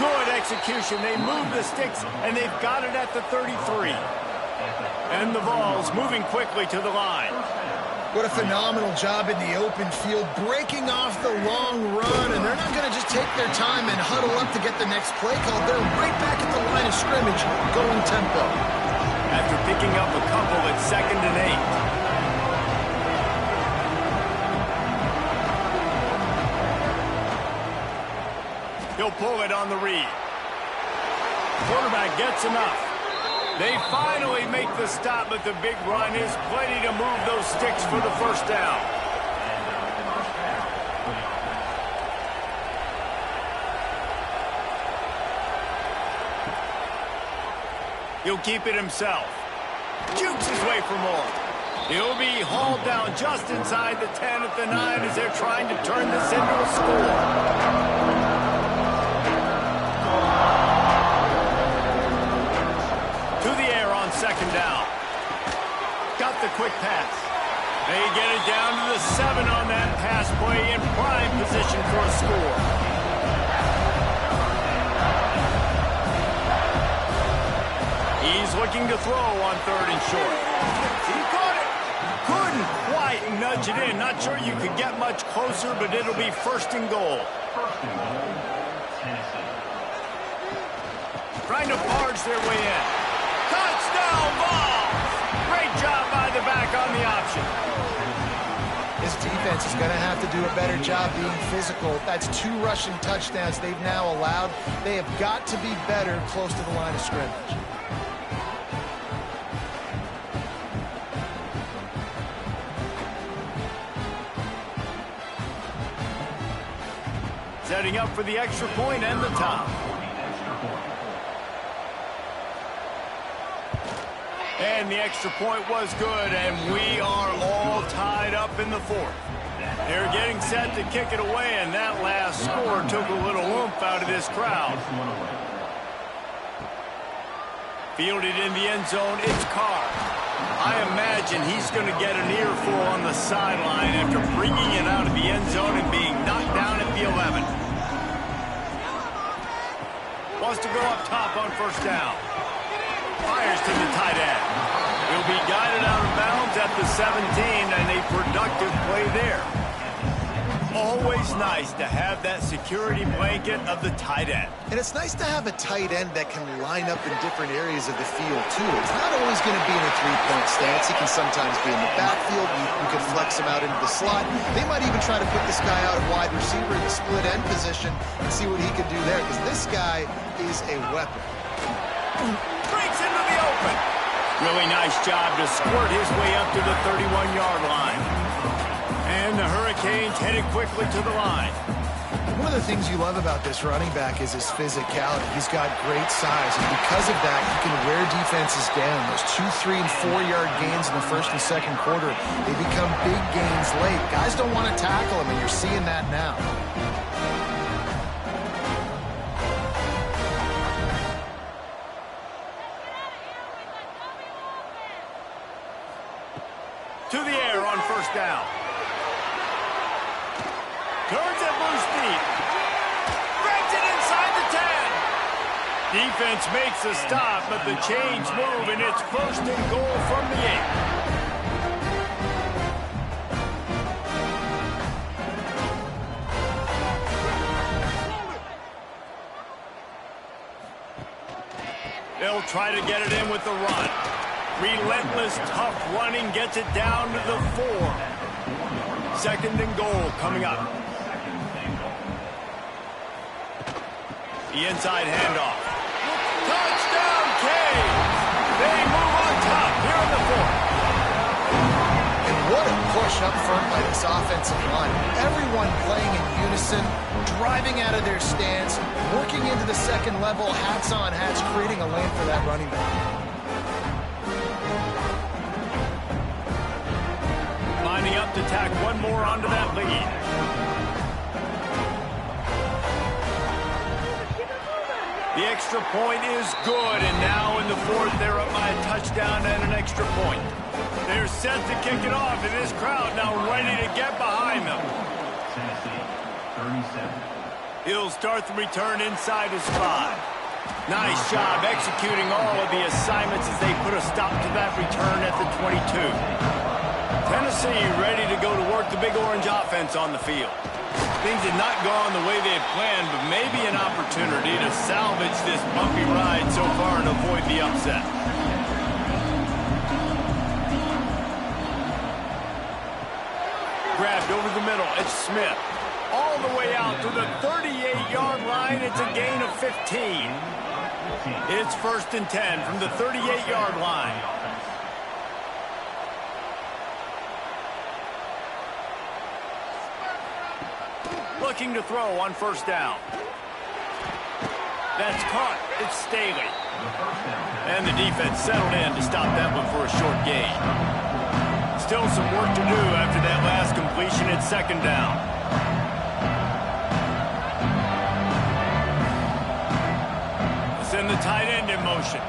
Good execution. They move the sticks, and they've got it at the 33. And the ball's moving quickly to the line. What a phenomenal job in the open field, breaking off the long run, and they're not going to just take their time and huddle up to get the next play call. They're right back at the line of scrimmage, going tempo. After picking up a couple at 2nd and 8. He'll pull it on the read. Quarterback gets enough. They finally make the stop, but the big run is plenty to move those sticks for the 1st down. He'll keep it himself. Jukes his way for more. He'll be hauled down just inside the 10 at the 9 as they're trying to turn this into a score. To the air on 2nd down. Got the quick pass. They get it down to the 7 on that pass play in prime position for a score. He's looking to throw on 3rd and short. He caught it. Couldn't quite nudge it in. Not sure you could get much closer, but it'll be 1st and goal. Trying to barge their way in. Touchdown ball! Great job by the back on the option. This defense is going to have to do a better job being physical. That's 2 rushing touchdowns they've now allowed. They have got to be better close to the line of scrimmage. Setting up for the extra point and the top. And the extra point was good, and we are all tied up in the 4th. They're getting set to kick it away, and that last score took a little oomph out of this crowd. Fielded in the end zone, it's Carr. I imagine he's going to get an earful on the sideline after bringing it out of the end zone and being knocked down at the 11. Wants to go up top on 1st down. Fires to the tight end. He'll be guided out of bounds at the 17, and a productive play there. Always nice to have that security blanket of the tight end. And it's nice to have a tight end that can line up in different areas of the field, too. It's not always going to be in a 3-point stance. He can sometimes be in the backfield. You can flex him out into the slot. They might even try to put this guy out at wide receiver in the split end position and see what he can do there, because this guy is a weapon. Breaks into the open. Really nice job to squirt his way up to the 31-yard line. And the Hurricanes headed quickly to the line. One of the things you love about this running back is his physicality. He's got great size, and because of that, he can wear defenses down. Those 2, 3, and 4-yard gains in the 1st and 2nd quarter, they become big gains late. Guys don't want to tackle him, and you're seeing that now. To the air on 1st down. Turns it loose deep. Grabs it inside the 10. Defense makes a stop, but the chains move, and it's 1st and goal from the 8. They'll try to get it in with the run. Relentless, tough running gets it down to the 4. 2nd and goal coming up. The inside handoff. Touchdown, Canes! They move on top here in the 4th. And what a push up front by this offensive line. Everyone playing in unison, driving out of their stance, working into the 2nd level, hats on hats, creating a lane for that running back. Lining up to tack one more onto that lead. The extra point is good, and now in the 4th, they're up by a touchdown and an extra point. They're set to kick it off, and this crowd now ready to get behind them. He'll start the return inside his 5. Nice job executing all of the assignments as they put a stop to that return at the 22. Tennessee ready to go to work the Big Orange offense on the field. Things had not gone the way they had planned, but maybe an opportunity to salvage this bumpy ride so far and avoid the upset. Grabbed over the middle. It's Smith. All the way out to the 38-yard line. It's a gain of 15. It's 1st and 10 from the 38-yard line. Looking to throw on 1st down. That's caught. It's Staley. And the defense settled in to stop that one for a short gain. Still some work to do after that last completion at 2nd down. Send the tight end in motion.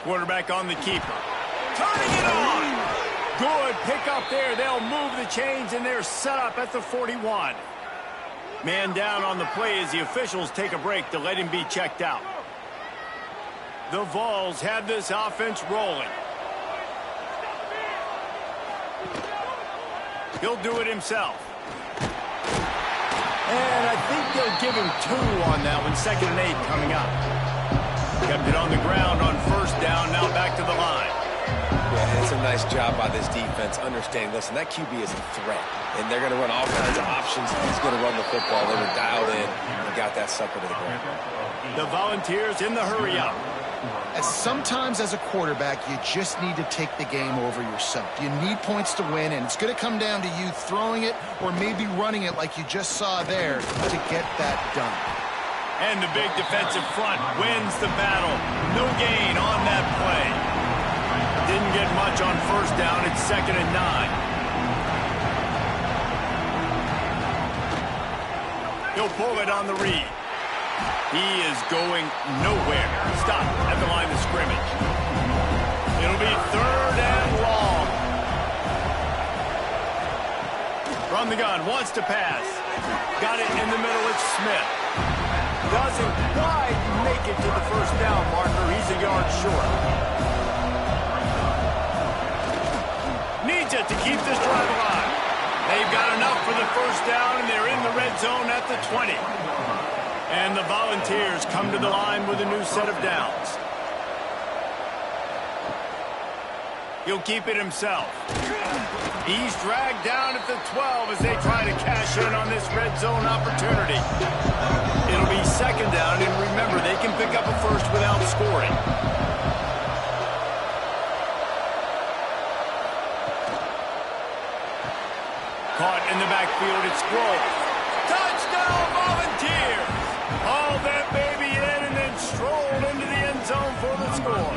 Quarterback on the keeper. turning it on. Good pickup there. They'll move the chains, and they're set up at the 41. Man down on the play as the officials take a break to let him be checked out. The Vols have this offense rolling. He'll do it himself. And I think they'll give him 2 on that one. 2nd and 8 coming up. Kept it on the ground on 1st down. Now back to the line. Yeah, it's a nice job by this defense understanding, listen, that QB is a threat, and they're going to run all kinds of options. He's going to run the football. They were dialed in and got that sucker to the ground. The Volunteers in the hurry-up. Sometimes as a quarterback, you just need to take the game over yourself. You need points to win, and it's going to come down to you throwing it or maybe running it like you just saw there to get that done. And the big defensive front wins the battle. No gain on that play. Didn't get much on 1st down. It's 2nd and 9. He'll pull it on the read. He is going nowhere. Stop at the line of scrimmage. It'll be 3rd and long. From the gun, wants to pass. Got it in the middle. It's Smith. Doesn't quite make it to the 1st down marker. He's a yard short. Needs it to keep this drive alive. They've got enough for the 1st down, and they're in the red zone at the 20. And the Volunteers come to the line with a new set of downs. He'll keep it himself. He's dragged down at the 12 as they try to cash in on this red zone opportunity. It'll be 2nd down, and remember, they can pick up a 1st without scoring. Caught in the backfield, it's Sproles. Touchdown, Volunteers! Hauled that baby in and then strolled into the end zone for the score.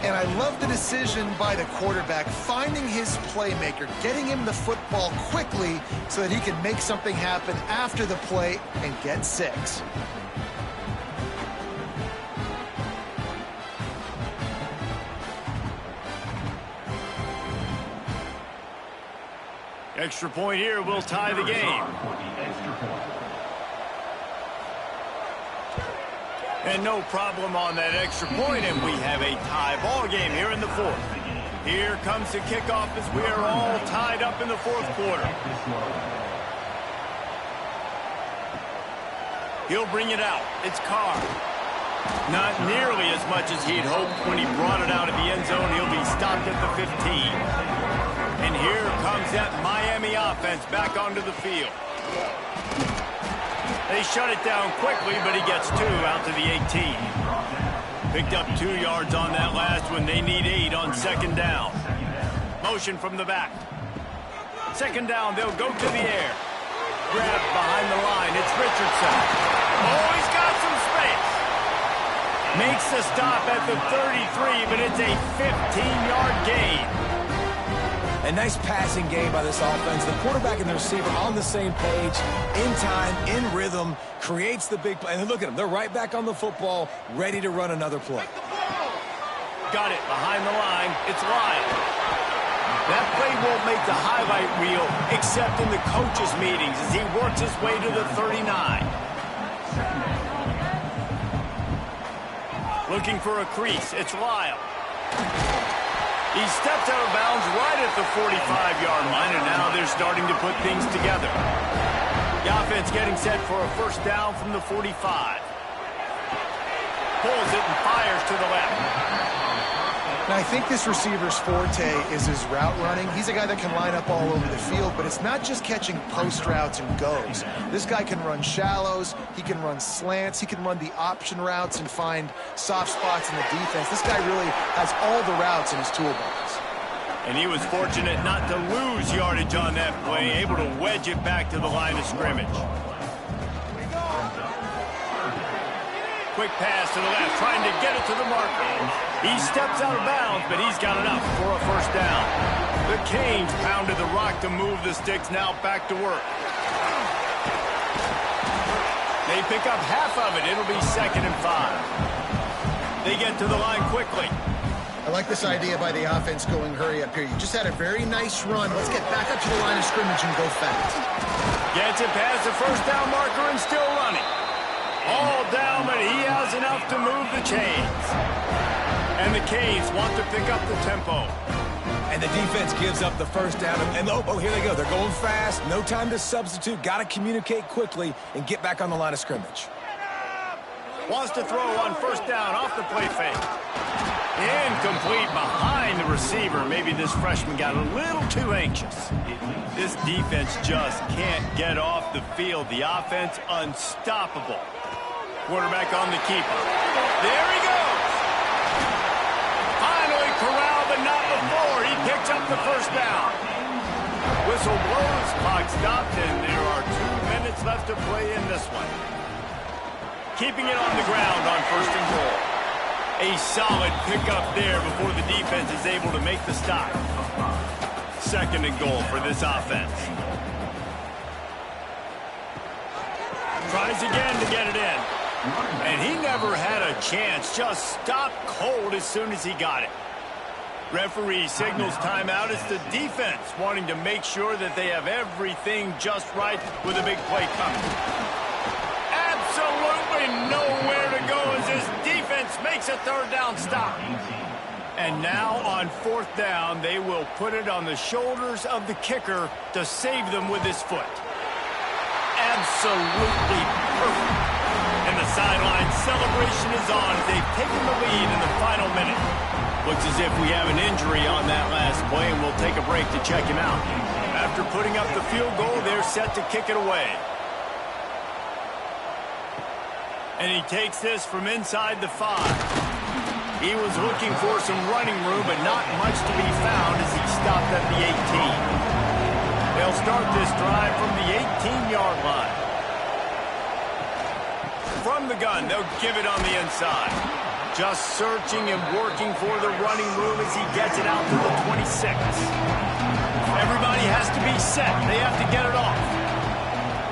And I love the decision by the quarterback, finding his playmaker, getting him the football quickly so that he can make something happen after the play and get 6. Extra point here will tie the game. And no problem on that extra point, and we have a tie ball game here in the 4th. Here comes the kickoff as we are all tied up in the 4th quarter. He'll bring it out. It's Carr. Not nearly as much as he'd hoped when he brought it out of the end zone. He'll be stopped at the 15. And here comes that Miami offense back onto the field. They shut it down quickly, but he gets 2 out to the 18. Picked up 2 yards on that last one. They need 8 on 2nd down. Motion from the back. 2nd down, they'll go to the air. Grab behind the line. It's Richardson. Oh, he's got some space. Makes the stop at the 33, but it's a 15-yard gain. A nice passing game by this offense. The quarterback and the receiver on the same page, in time, in rhythm, creates the big play. And look at them. They're right back on the football, ready to run another play. Got it behind the line. It's Lyon. That play won't make the highlight reel except in the coaches' meetings as he works his way to the 39. Looking for a crease. It's Lyle. He steps out of bounds right at the 45-yard line, and now they're starting to put things together. The offense getting set for a 1st down from the 45. Pulls it and fires to the left. Now, I think this receiver's forte is his route running. He's a guy that can line up all over the field, but it's not just catching post routes and goes. This guy can run shallows, he can run slants, he can run the option routes and find soft spots in the defense. This guy really has all the routes in his toolbox. And he was fortunate not to lose yardage on that play, able to wedge it back to the line of scrimmage. Quick pass to the left, trying to get it to the marker. He steps out of bounds, but he's got enough for a 1st down. The Canes pounded the rock to move the sticks, now back to work. They pick up half of it. It'll be 2nd and 5. They get to the line quickly. I like this idea by the offense going hurry up here. You just had a very nice run. Let's get back up to the line of scrimmage and go fast. Gets it past the first down marker and still running. All down, but he has enough to move the chains. And the Canes want to pick up the tempo. And the defense gives up the first down. And oh, here they go. They're going fast. No time to substitute. Got to communicate quickly and get back on the line of scrimmage. Wants to throw on first down off the play fake. Incomplete behind the receiver. Maybe this freshman got a little too anxious. This defense just can't get off the field. The offense unstoppable. Quarterback on the keeper. There he goes. Finally corralled, but not before. He picks up the first down. Whistle blows, clock stopped, and there are 2 minutes left to play in this one. Keeping it on the ground on first and goal. A solid pickup there before the defense is able to make the stop. Second and goal for this offense. Tries again to get it in. And he never had a chance. Just stopped cold as soon as he got it. Referee signals timeout. It's the defense wanting to make sure that they have everything just right with a big play coming. Absolutely nowhere to go as this defense makes a third down stop. And now on fourth down, they will put it on the shoulders of the kicker to save them with his foot. Absolutely perfect. And the sideline celebration is on as they've taken the lead in the final minute. Looks as if we have an injury on that last play, and we'll take a break to check him out. After putting up the field goal, they're set to kick it away. And he takes this from inside the 5. He was looking for some running room, but not much to be found as he stopped at the 18. They'll start this drive from the 18-yard line. From the gun, they'll give it on the inside. Just searching and working for the running room as he gets it out to the 26. Everybody has to be set. They have to get it off.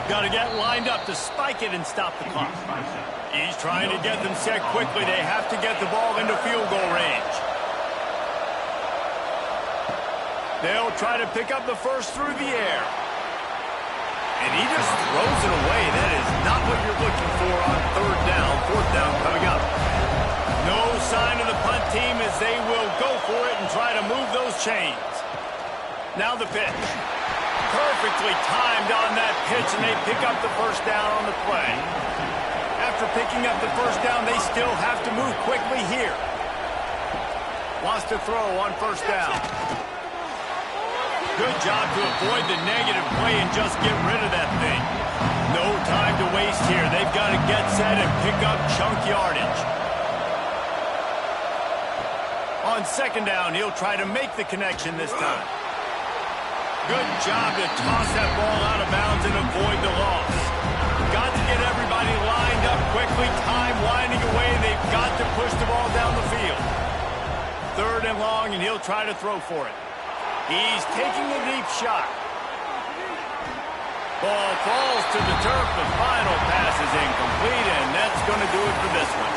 Got to get lined up to spike it and stop the clock. He's trying to get them set quickly. They have to get the ball into field goal range. They'll try to pick up the first through the air. And he just throws it away. That is not what you're looking for on third down. Fourth down coming up. No sign of the punt team as they will go for it and try to move those chains. Now the pitch. Perfectly timed on that pitch, and they pick up the first down on the play. After picking up the first down, they still have to move quickly here. Wants to throw on first down. Good job to avoid the negative play and just get rid of that thing. No time to waste here. They've got to get set and pick up chunk yardage. On second down, he'll try to make the connection this time. Good job to toss that ball out of bounds and avoid the loss. Got to get everybody lined up quickly. Time winding away. They've got to push the ball down the field. Third and long, and he'll try to throw for it. He's taking a deep shot. Ball falls to the turf. The final pass is incomplete, and that's going to do it for this one.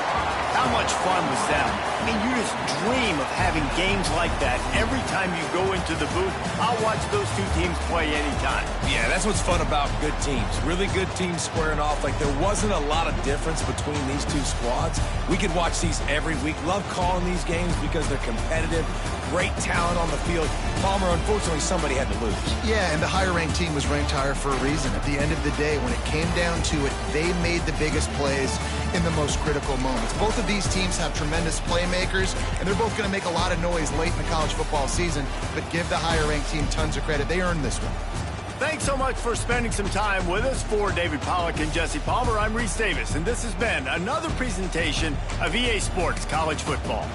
How much fun was that? I mean, you just dream of having games like that every time you go into the booth. I'll watch those two teams play anytime. Yeah, that's what's fun about good teams. Really good teams squaring off. Like, there wasn't a lot of difference between these two squads. We could watch these every week. Love calling these games because they're competitive. Great talent on the field. Palmer, unfortunately, somebody had to lose. Yeah, and the higher-ranked team was ranked higher for a reason. At the end of the day, when it came down to it, they made the biggest plays in the most critical moments. Both of these teams have tremendous playmakers, and they're both going to make a lot of noise late in the college football season, but give the higher-ranked team tons of credit. They earned this one. Thanks so much for spending some time with us. For David Pollack and Jesse Palmer, I'm Reese Davis, and this has been another presentation of EA Sports College Football.